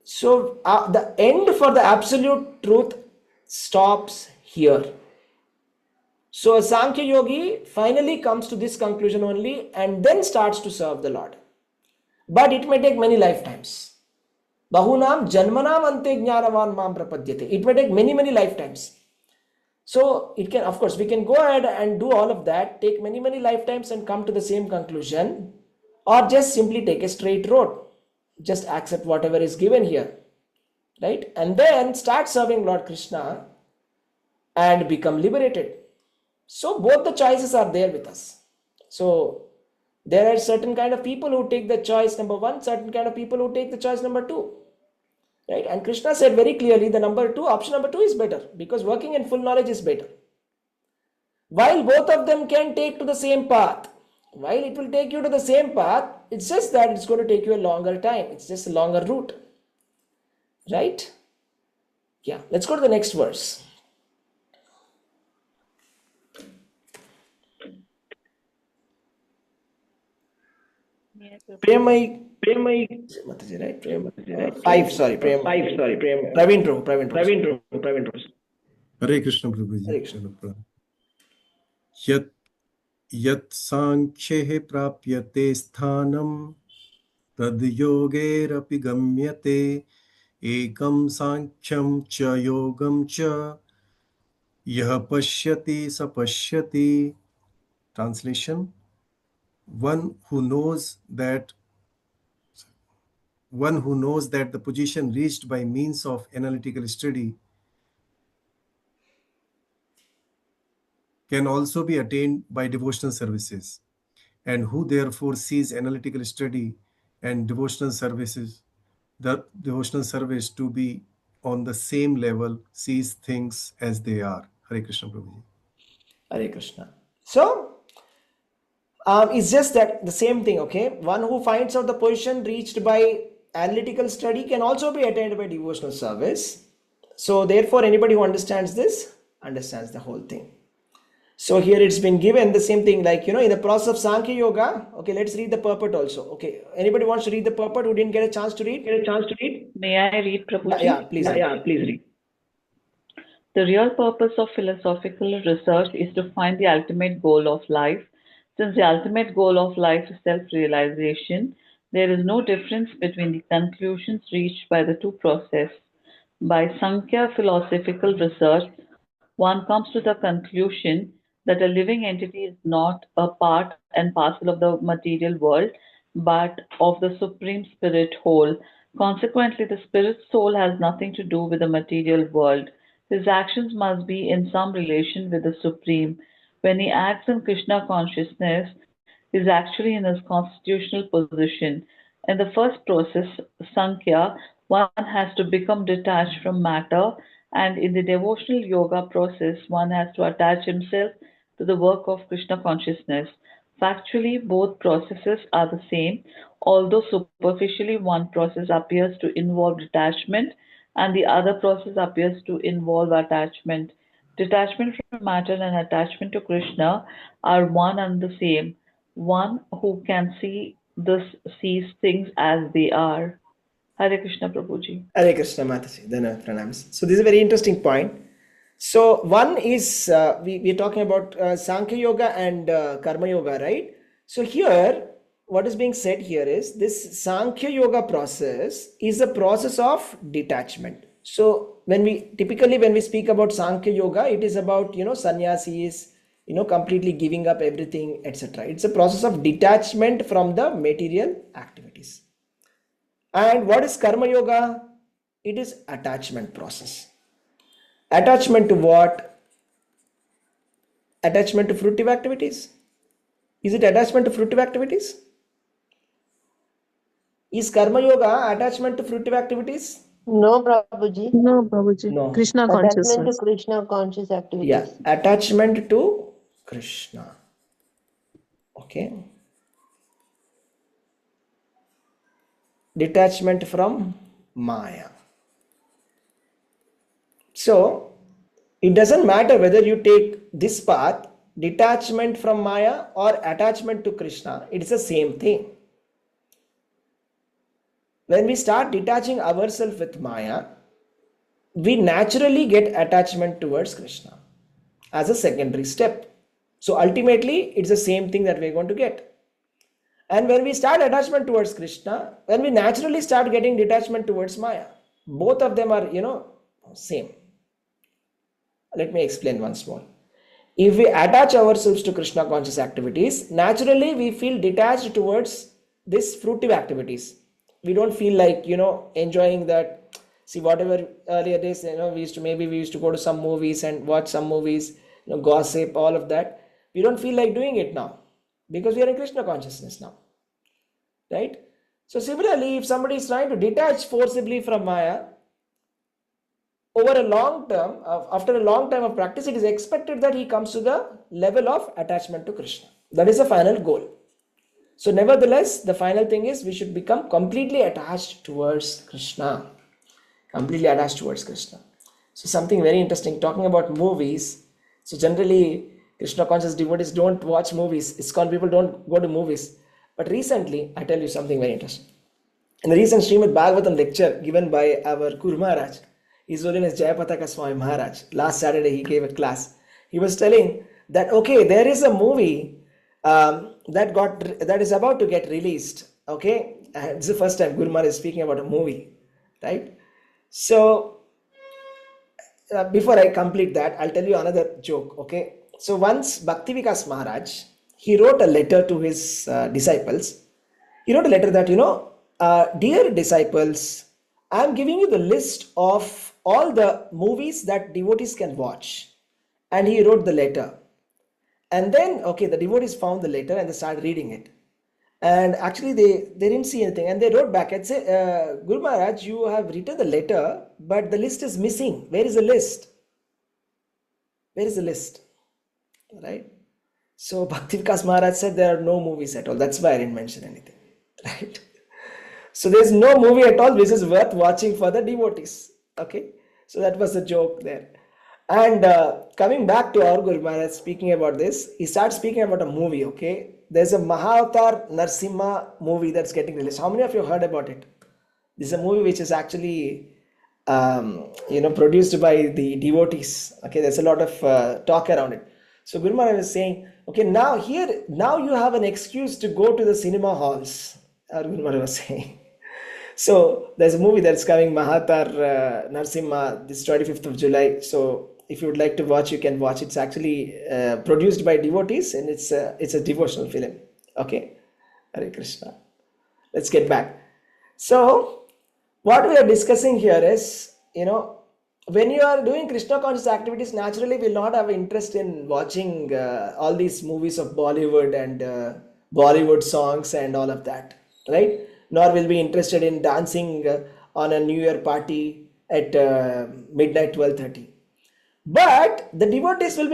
So the end for the absolute truth stops here. So a Sankhya Yogi finally comes to this conclusion only and then starts to serve the Lord. But it may take many lifetimes. Bahunam janmanam ante jnanavan mam prapadyate. It may take many lifetimes. So it can, of course, we can go ahead and do all of that, take many lifetimes and come to the same conclusion, or just simply take a straight road. Just accept whatever is given here, right? And then start serving Lord Krishna and become liberated. So both the choices are there with us. So there are certain kind of people who take the choice number one, certain kind of people who take the choice number two. Right? And Krishna said very clearly the option number two is better, because working in full knowledge is better. While both of them can take to the same path, while it will take you to the same path, it's just that it's going to take you a longer time. It's just a longer route. Right? Yeah, let's go to the next verse. Premai, Mataji, right? Five, sorry, Praveen Prabhu. Hare Krishna Prabhuji. Hare Krishna. Chalo, Prabhu. Yat sankhye prapyate sthanam tad yogerapi gamyate ekam sankhyam cha yogam cha yah pashyati sapashyati. Translation: one who knows that the position reached by means of analytical study can also be attained by devotional services, and who therefore sees analytical study and devotional service to be on the same level, sees things as they are. Hare Krishna Prabhuji. Hare Krishna. So it's just that the same thing, okay? One who finds out the position reached by analytical study can also be attained by devotional service. So therefore, anybody who understands this understands the whole thing. So here it's been given the same thing, like, you know, in the process of Sankhya Yoga. Okay, let's read the purport also. Okay, anybody wants to read the purport who didn't get a chance to read? May I read, Prabhuji? Yeah, please. Please read. The real purpose of philosophical research is to find the ultimate goal of life. Since the ultimate goal of life is self-realization, there is no difference between the conclusions reached by the two processes. By Sankhya philosophical research, one comes to the conclusion that a living entity is not a part and parcel of the material world, but of the Supreme Spirit whole. Consequently, the Spirit soul has nothing to do with the material world. His actions must be in some relation with the Supreme. When he acts in Krishna consciousness, he is actually in his constitutional position. In the first process, Sankhya, one has to become detached from matter, and in the devotional yoga process, one has to attach himself to the work of Krishna consciousness. Factually, both processes are the same, although superficially one process appears to involve detachment and the other process appears to involve attachment. Detachment from matter and attachment to Krishna are one and the same. One who can see this sees things as they are. Hare Krishna Prabhuji. Hare Krishna Mataji, Dhanavad Pranams. So this is a very interesting point. So one is, we're talking about Sankhya Yoga and Karma Yoga, right? So here, what is being said here is this Sankhya Yoga process is a process of detachment. So when we speak about Sankhya Yoga, it is about, sannyasis, completely giving up everything, etc. It's a process of detachment from the material activities. And what is Karma Yoga? It is attachment process. Attachment to what? Attachment to fruitive activities. Is it attachment to fruitive activities? Is Karma Yoga attachment to fruitive activities? No, Prabhuji. No, Babuji. No. Krishna Attachment to consciousness. Krishna conscious Yeah, activities. attachment to Krishna. Okay. Detachment from Maya. So, it doesn't matter whether you take this path, detachment from Maya or attachment to Krishna, it is the same thing. When we start detaching ourselves with Maya, we naturally get attachment towards Krishna as a secondary step. So ultimately, it's the same thing that we're going to get. And when we start attachment towards Krishna, when we naturally start getting detachment towards Maya, both of them are, same. Let me explain once more. If we attach ourselves to Krishna conscious activities, naturally we feel detached towards this fruitive activities. We don't feel like, enjoying that. See, whatever earlier days, we used to go to some movies and watch some movies, gossip, all of that. We don't feel like doing it now because we are in Krishna consciousness now, right? So similarly, if somebody is trying to detach forcibly from Maya, over a long term, after a long time of practice, it is expected that he comes to the level of attachment to Krishna. That is the final goal. So nevertheless, the final thing is we should become completely attached towards Krishna. Completely attached towards Krishna. So something very interesting, talking about movies. So generally, Krishna conscious devotees don't watch movies. ISKCON people don't go to movies. But recently, I tell you something very interesting. In the recent Srimad Bhagavatam lecture given by our Guru Maharaj, His Holiness Jayapataka Swami Maharaj, last Saturday he gave a class. He was telling that, okay, there is a movie that is about to get released. Okay, and this is the first time Guru Maharaj is speaking about a movie, right? So before I complete that, I'll tell you another joke. Okay, so once Bhakti Vikas Maharaj, he wrote a letter to his disciples. He wrote a letter that, dear disciples, I'm giving you the list of all the movies that devotees can watch. And he wrote the letter. And then, okay, the devotees found the letter and they started reading it. And actually, they didn't see anything. And they wrote back and said, Guru Maharaj, you have written the letter, but the list is missing. Where is the list? Where is the list? Right? So Bhakti Vikas Maharaj said there are no movies at all. That's why I didn't mention anything. Right? So there's no movie at all which is worth watching for the devotees. Okay, so that was the joke there. And coming back to our Guru Maharaj speaking about this, he starts speaking about a movie. Okay, there's a Mahavatar Narsimha movie that's getting released. How many of you heard about it? This is a movie which is actually produced by the devotees. Okay, there's a lot of talk around it. So Guru Maharaj was saying, okay, now you have an excuse to go to the cinema halls. Our Guru Maharaj was saying. So there's a movie that's coming, Mahatar Narsimha, this 25th of July. So if you would like to watch, you can watch. It's actually produced by devotees and it's a devotional film. Okay, Hare Krishna. Let's get back. So what we are discussing here is, when you are doing Krishna conscious activities, naturally will not have interest in watching all these movies of Bollywood and Bollywood songs and all of that, right? Nor will be interested in dancing on a New Year party at midnight 12:30. But the devotees they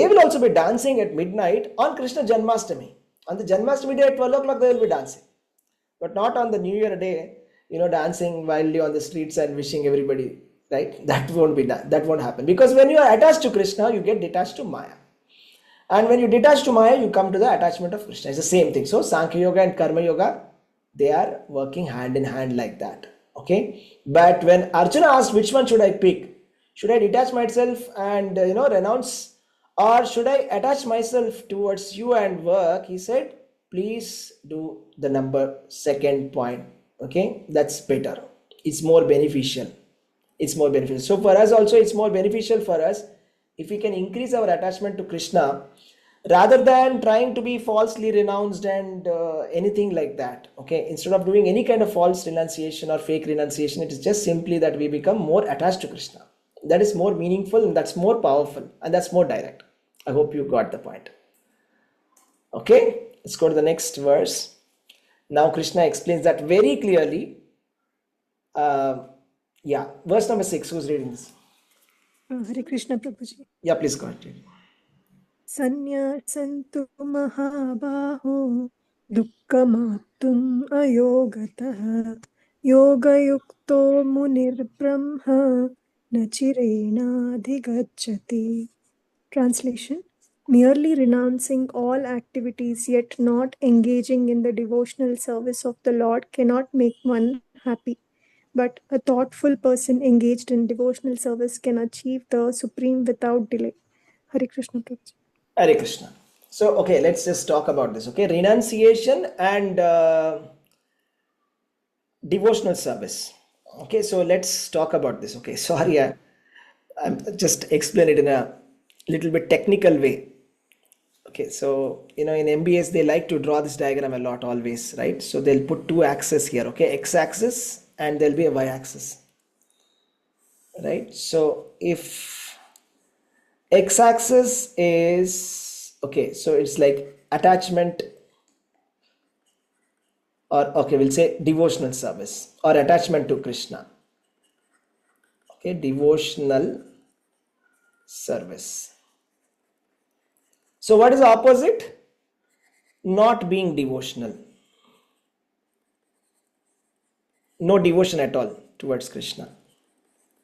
will also be dancing at midnight on Krishna Janmashtami. On the Janmashtami day at 12 o'clock they will be dancing. But not on the New Year day. dancing wildly on the streets and wishing everybody, right? That won't be done. That won't happen. Because when you are attached to Krishna, you get detached to Maya. And when you detach to Maya, you come to the attachment of Krishna. It's the same thing. So Sankhya Yoga and Karma Yoga, they are working hand in hand like that. Okay. But when Arjuna asked which one should I pick, should I detach myself and renounce, or should I attach myself towards you and work? He said, please do the number second point. Okay, that's better. It's more beneficial. It's more beneficial. So for us also, it's more beneficial for us if we can increase our attachment to Krishna rather than trying to be falsely renounced and anything like that. Okay, instead of doing any kind of false renunciation or fake renunciation, it is just simply that we become more attached to Krishna. That is more meaningful, and that's more powerful, and that's more direct. I hope you got the point. Okay, let's go to the next verse. Now Krishna explains that very clearly. Yeah, verse number 6. Who's reading this? Hare Krishna Prabhuji. Yeah, please go ahead. Sanyasantu mahabaho dukkamatum ayogatah yogayukto munir brahma nachirena adhigacchati. Translation: merely renouncing all activities yet not engaging in the devotional service of the Lord cannot make one happy. But a thoughtful person engaged in devotional service can achieve the supreme without delay. Hare Krishna Prabhuji. Hare Krishna. So, okay, let's just talk about this. Okay, renunciation and devotional service. Okay, so let's talk about this. Okay, sorry, I'm just explain it in a little bit technical way. Okay, so in MBS they like to draw this diagram a lot always, right? So they'll put two axes here. Okay, x-axis and there'll be a y-axis, right? So if x-axis is okay, so it's like attachment, or okay, we'll say devotional service or attachment to Krishna. Okay, devotional service. So what is the opposite? Not being devotional. No devotion at all towards Krishna,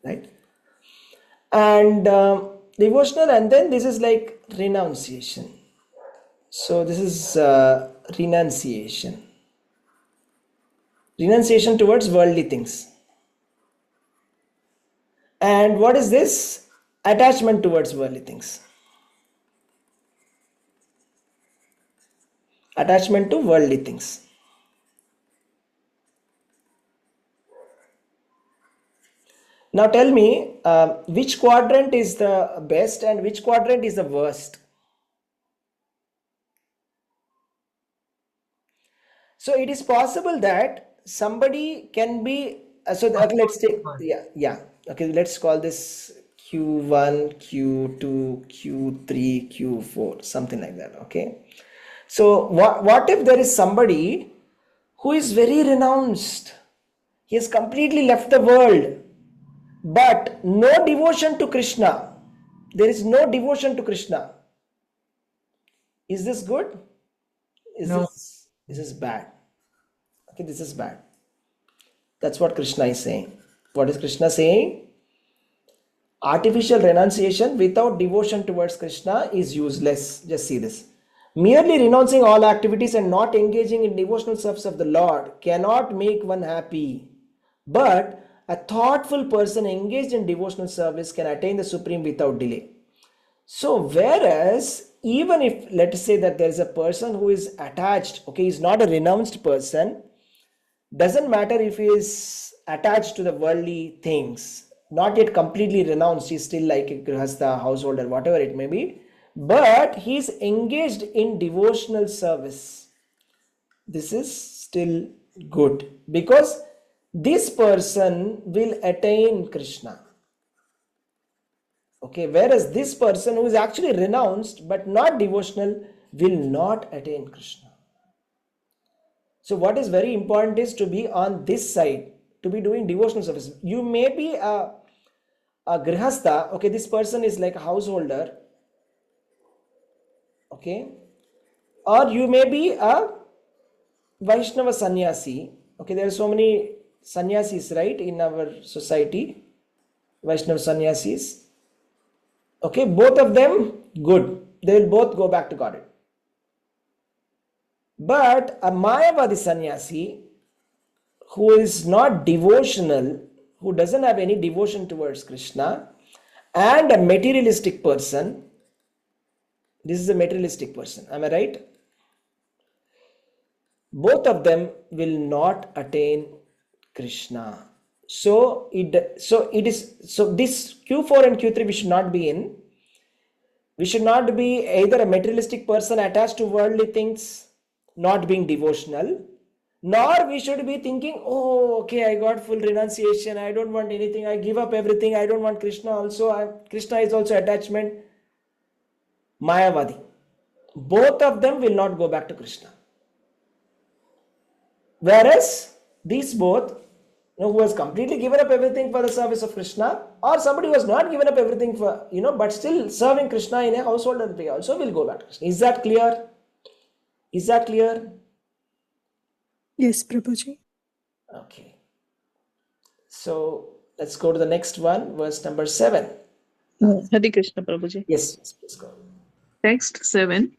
right? And devotional, and then this is like renunciation. So this is renunciation. Renunciation towards worldly things. And what is this? Attachment towards worldly things. Attachment to worldly things. Now tell me, which quadrant is the best and which quadrant is the worst? So it is possible that somebody can be, okay, let's take, yeah, okay, let's call this Q1, Q2, Q3, Q4, something like that, okay? So what if there is somebody who is very renounced? He has completely left the world, but no devotion to Krishna. There is no devotion to Krishna. Is this good? This is bad. Okay, this is bad. That's what Krishna is saying. What is Krishna saying? Artificial renunciation without devotion towards Krishna is useless. Just see this. Merely renouncing all activities and not engaging in devotional service of the Lord cannot make one happy. But a thoughtful person engaged in devotional service can attain the supreme without delay. So whereas even if, let us say that there is a person who is attached, okay, he's not a renounced person, doesn't matter if he is attached to the worldly things, not yet completely renounced, he's still like a grihastha, householder, whatever it may be, but he's engaged in devotional service. This is still good because this person will attain Krishna. Okay, whereas this person who is actually renounced but not devotional will not attain Krishna. So what is very important is to be on this side, to be doing devotional service. You may be a grihastha, okay, this person is like a householder, okay, or you may be a Vaishnava sannyasi, okay, there are so many sannyasis, right, in our society, Vaishnava sannyasis. Okay, both of them good. They will both go back to Godhead. But a Mayavadi sannyasi who is not devotional, who doesn't have any devotion towards Krishna, and a materialistic person, this is a materialistic person, am I right? Both of them will not attain Krishna. So this Q4 and Q3 we should not be in. We should not be either a materialistic person attached to worldly things, not being devotional, nor we should be thinking, oh, okay, I got full renunciation, I don't want anything, I give up everything, I don't want Krishna also, Krishna is also attachment. Mayavadi. Both of them will not go back to Krishna. Whereas these both, who has completely given up everything for the service of Krishna, or somebody who has not given up everything for, but still serving Krishna in a household way also will go back to Krishna. Is that clear? Is that clear? Yes, Prabhuji. Okay. So let's go to the next one, verse number 7. Hare Krishna, Prabhuji. Yes, please go. Text 7.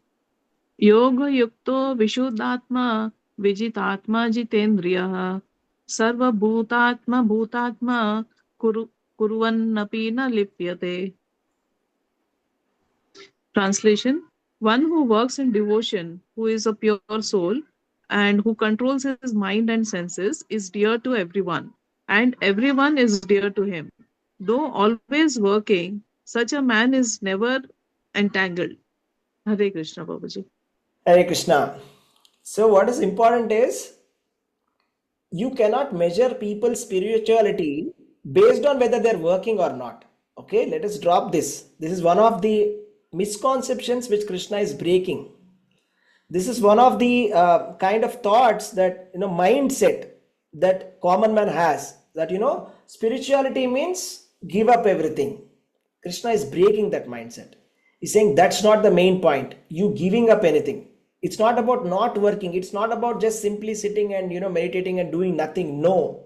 Yoga yukto vishuddhatma vijitatma jitendriya sarva bhutatma kuruvannapi na lipyate. Translation: one who works in devotion, who is a pure soul, and who controls his mind and senses, is dear to everyone, and everyone is dear to him. Though always working, such a man is never entangled. Hare Krishna, Babaji. Hare Krishna. So what is important is, you cannot measure people's spirituality based on whether they're working or not. Okay, let us drop this. This is one of the misconceptions which Krishna is breaking. This is one of the kind of thoughts that, mindset that common man has, that, spirituality means give up everything. Krishna is breaking that mindset. He's saying that's not the main point, you giving up anything. It's not about not working. It's not about just simply sitting and, meditating and doing nothing. No.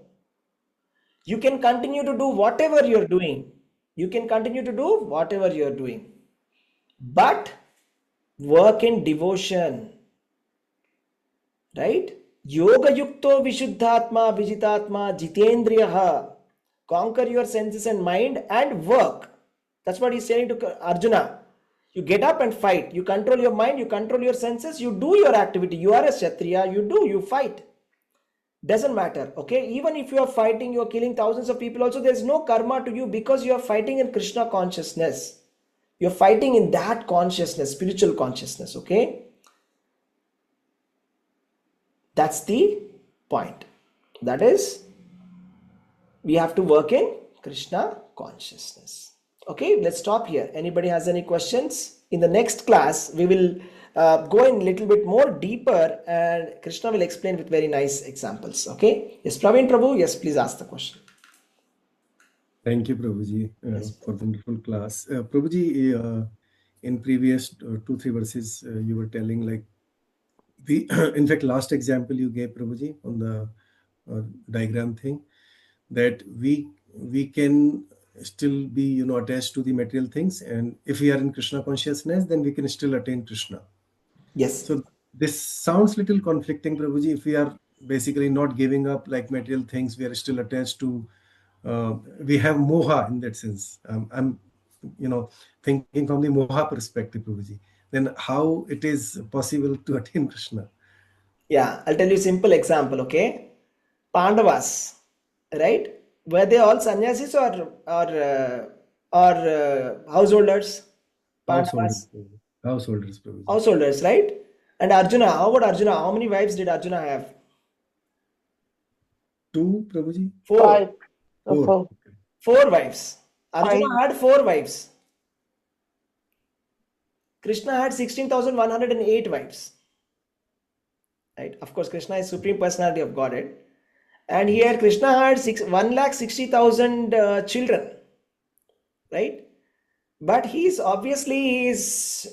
You can continue to do whatever you're doing. You can continue to do whatever you're doing. But work in devotion. Right? Yoga yukto vishuddhatma vijitatma jitendriyaha. Conquer your senses and mind and work. That's what he's saying to Arjuna. You get up and fight. You control your mind, you control your senses, you do your activity. You are a Kshatriya, you fight. Doesn't matter. Okay? Even if you are fighting, you are killing thousands of people also, there's no karma to you because you are fighting in Krishna consciousness. You're fighting in that consciousness, spiritual consciousness. Okay? That's the point. That is, we have to work in Krishna consciousness. Okay, let's stop here. Anybody has any questions? In the next class, we will go in a little bit more deeper and Krishna will explain with very nice examples. Okay. Yes, Praveen Prabhu. Yes, please ask the question. Thank you, Prabhuji, for the wonderful class. Prabhuji, in previous 2-3 verses, you were telling like, in fact, last example you gave, Prabhuji, on the diagram thing, that we can still be attached to the material things, and if we are in Krishna consciousness, then we can still attain Krishna. Yes. So this sounds little conflicting, Prabhuji. If we are basically not giving up like material things, we are still attached to, we have moha in that sense. I'm thinking from the moha perspective, Prabhuji, then how it is possible to attain Krishna? Yeah, I'll tell you a simple example. Okay, Pandavas, right? Were they all sannyasis or householders? Pandavas. Householders, Prabhuji. Householders, right? And Arjuna, how about Arjuna? How many wives did Arjuna have? 2, Prabhuji? 4. 5. 4. 4. 4 wives. Arjuna 5. had 4 wives. Krishna had 16,108 wives. Right? Of course, Krishna is Supreme Personality of Godhead. And here Krishna had 1,60,000 children. Right? But he is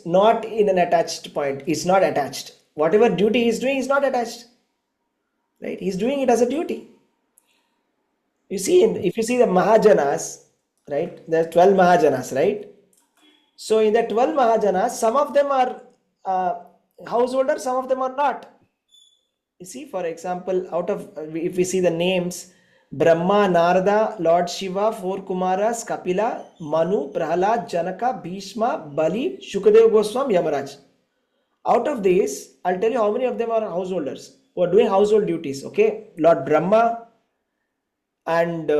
not in an attached point. He's not attached. Whatever duty he's doing is not attached. Right? He's doing it as a duty. You see, if you see the Mahajanas, right? There are 12 Mahajanas, right? So in the 12 Mahajanas, some of them are householders, some of them are not. You see, for example, out of if we see the names, Brahma, Narada, Lord Shiva, four Kumaras, Kapila, Manu, Prahalad, Janaka, Bhishma, Bali, Shukadeva Goswami, Yamaraj. Out of these, I'll tell you how many of them are householders who are doing household duties. Okay, Lord Brahma and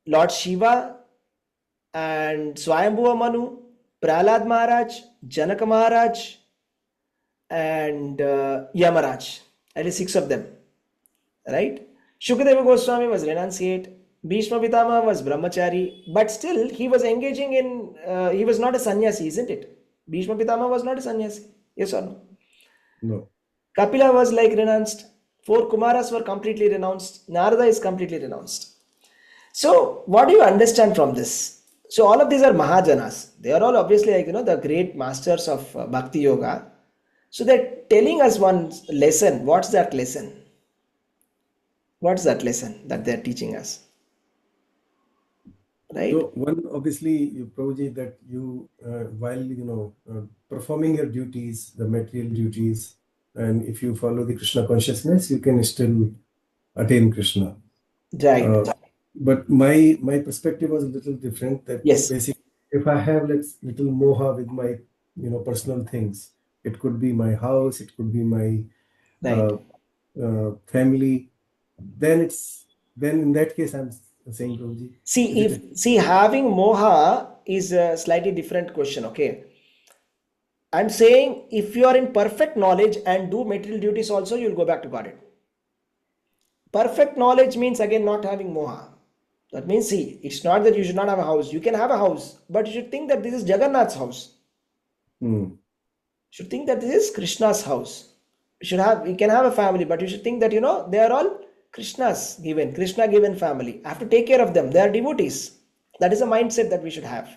Lord Shiva and Swayambhuva Manu, Prahalad Maharaj, Janaka Maharaj, and Yamaraj. That is 6 of them, right? Shukadeva Goswami was renunciate. Bhishma Pitama was brahmachari, but still he was engaging in, he was not a sannyasi, isn't it? Bhishma Pitama was not a sannyasi, yes or no? No. Kapila was like renounced. 4 Kumaras were completely renounced. Narada is completely renounced. So what do you understand from this? So all of these are Mahajanas. They are all obviously like, the great masters of Bhakti Yoga. So they're telling us one lesson. What's that lesson? What's that lesson that they're teaching us? Right? So one, obviously, Prabhuji, that you, while, performing your duties, the material duties, and if you follow the Krishna consciousness, you can still attain Krishna. Right. But my perspective was a little different. That Yes. basically, if I have little moha with my, personal things, it could be my house, it could be my Right. family. Then in that case, I'm saying, Prabhuji. See, having moha is a slightly different question. Okay. I'm saying if you are in perfect knowledge and do material duties also, you'll go back to Godhead. Perfect knowledge means again not having moha. That means, see, it's not that you should not have a house. You can have a house, but you should think that this is Jagannath's house. You should think that this is Krishna's house. You can have a family, but you should think that, they are all Krishna's given, Krishna given family. I have to take care of them. They are devotees. That is a mindset that we should have.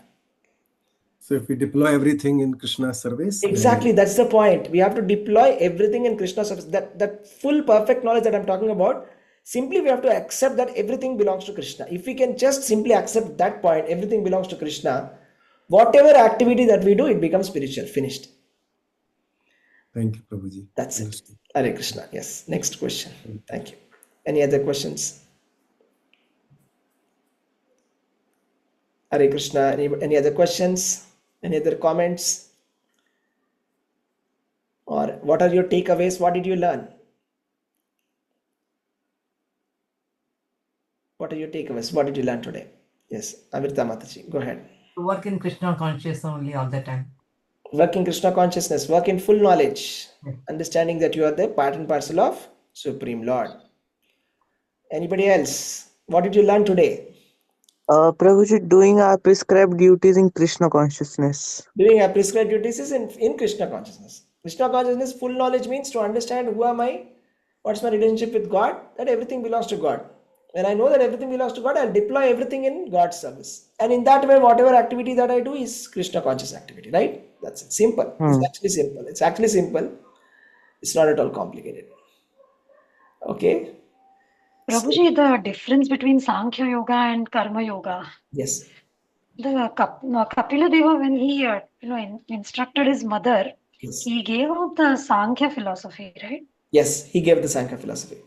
So if we deploy everything in Krishna's service, exactly, that's the point. We have to deploy everything in Krishna's service. That full perfect knowledge that I'm talking about, simply we have to accept that everything belongs to Krishna. If we can just simply accept that point, everything belongs to Krishna, whatever activity that we do, it becomes spiritual. Finished. Thank you, Prabhuji. That's it. Hare Krishna. Yes. Next question. Thank you. Any other questions? Hare Krishna. Any other questions? Any other comments? Or what are your takeaways? What did you learn? What are your takeaways? What did you learn today? Yes, Amrita Mataji, go ahead. To work in Krishna consciousness only all the time. Work in Krishna consciousness, work in full knowledge, understanding that you are the part and parcel of Supreme Lord. Anybody else? What did you learn today? Prabhuji, doing our prescribed duties in Krishna consciousness. Doing our prescribed duties is in Krishna consciousness. Krishna consciousness, full knowledge means to understand who am I, what's my relationship with God, that everything belongs to God. When I know that everything belongs to God, I'll deploy everything in God's service. And in that way, whatever activity that I do is Krishna conscious activity, right? That's it. Simple. It's actually simple. It's actually simple. It's not at all complicated. Okay. Prabhuji, the difference between Sankhya Yoga and Karma Yoga. Yes. The Kapila Deva, when he instructed his mother, yes, he gave out the Sankhya philosophy, right? Yes, he gave the Sankhya philosophy.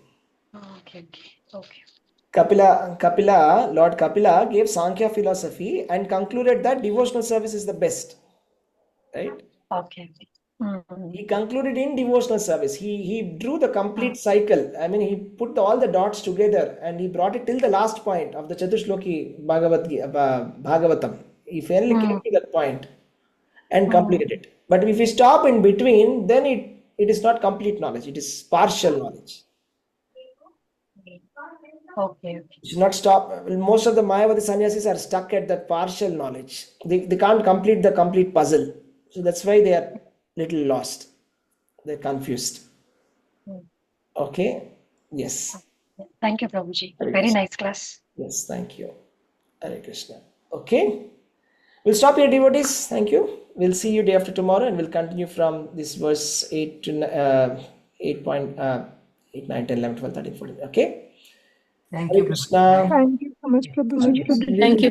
Okay. Lord Kapila gave Sankhya philosophy and concluded that devotional service is the best. Right? Okay. He concluded in devotional service. He drew the complete cycle. I mean, he put all the dots together and he brought it till the last point of the Chatushloki Bhagavatam. He finally came to that point and completed it. But if we stop in between, then it is not complete knowledge. It is partial knowledge. Okay. You should not stop. Most of the Mayavadi sannyasis are stuck at that partial knowledge. They can't complete the complete puzzle. So that's why they are little lost. They're confused. Okay. Yes. Thank you, Prabhuji. Hare Very Krishna. nice class. Yes, thank you. Hare Krishna. Okay. We'll stop here, devotees. Thank you. We'll see you day after tomorrow and we'll continue from this verse 8 to 8, 8, 9, 10, 11, 12, 13, 14. Okay. Thank Hare you, Krishna. Thank you so much, Prabhuji. Thank you.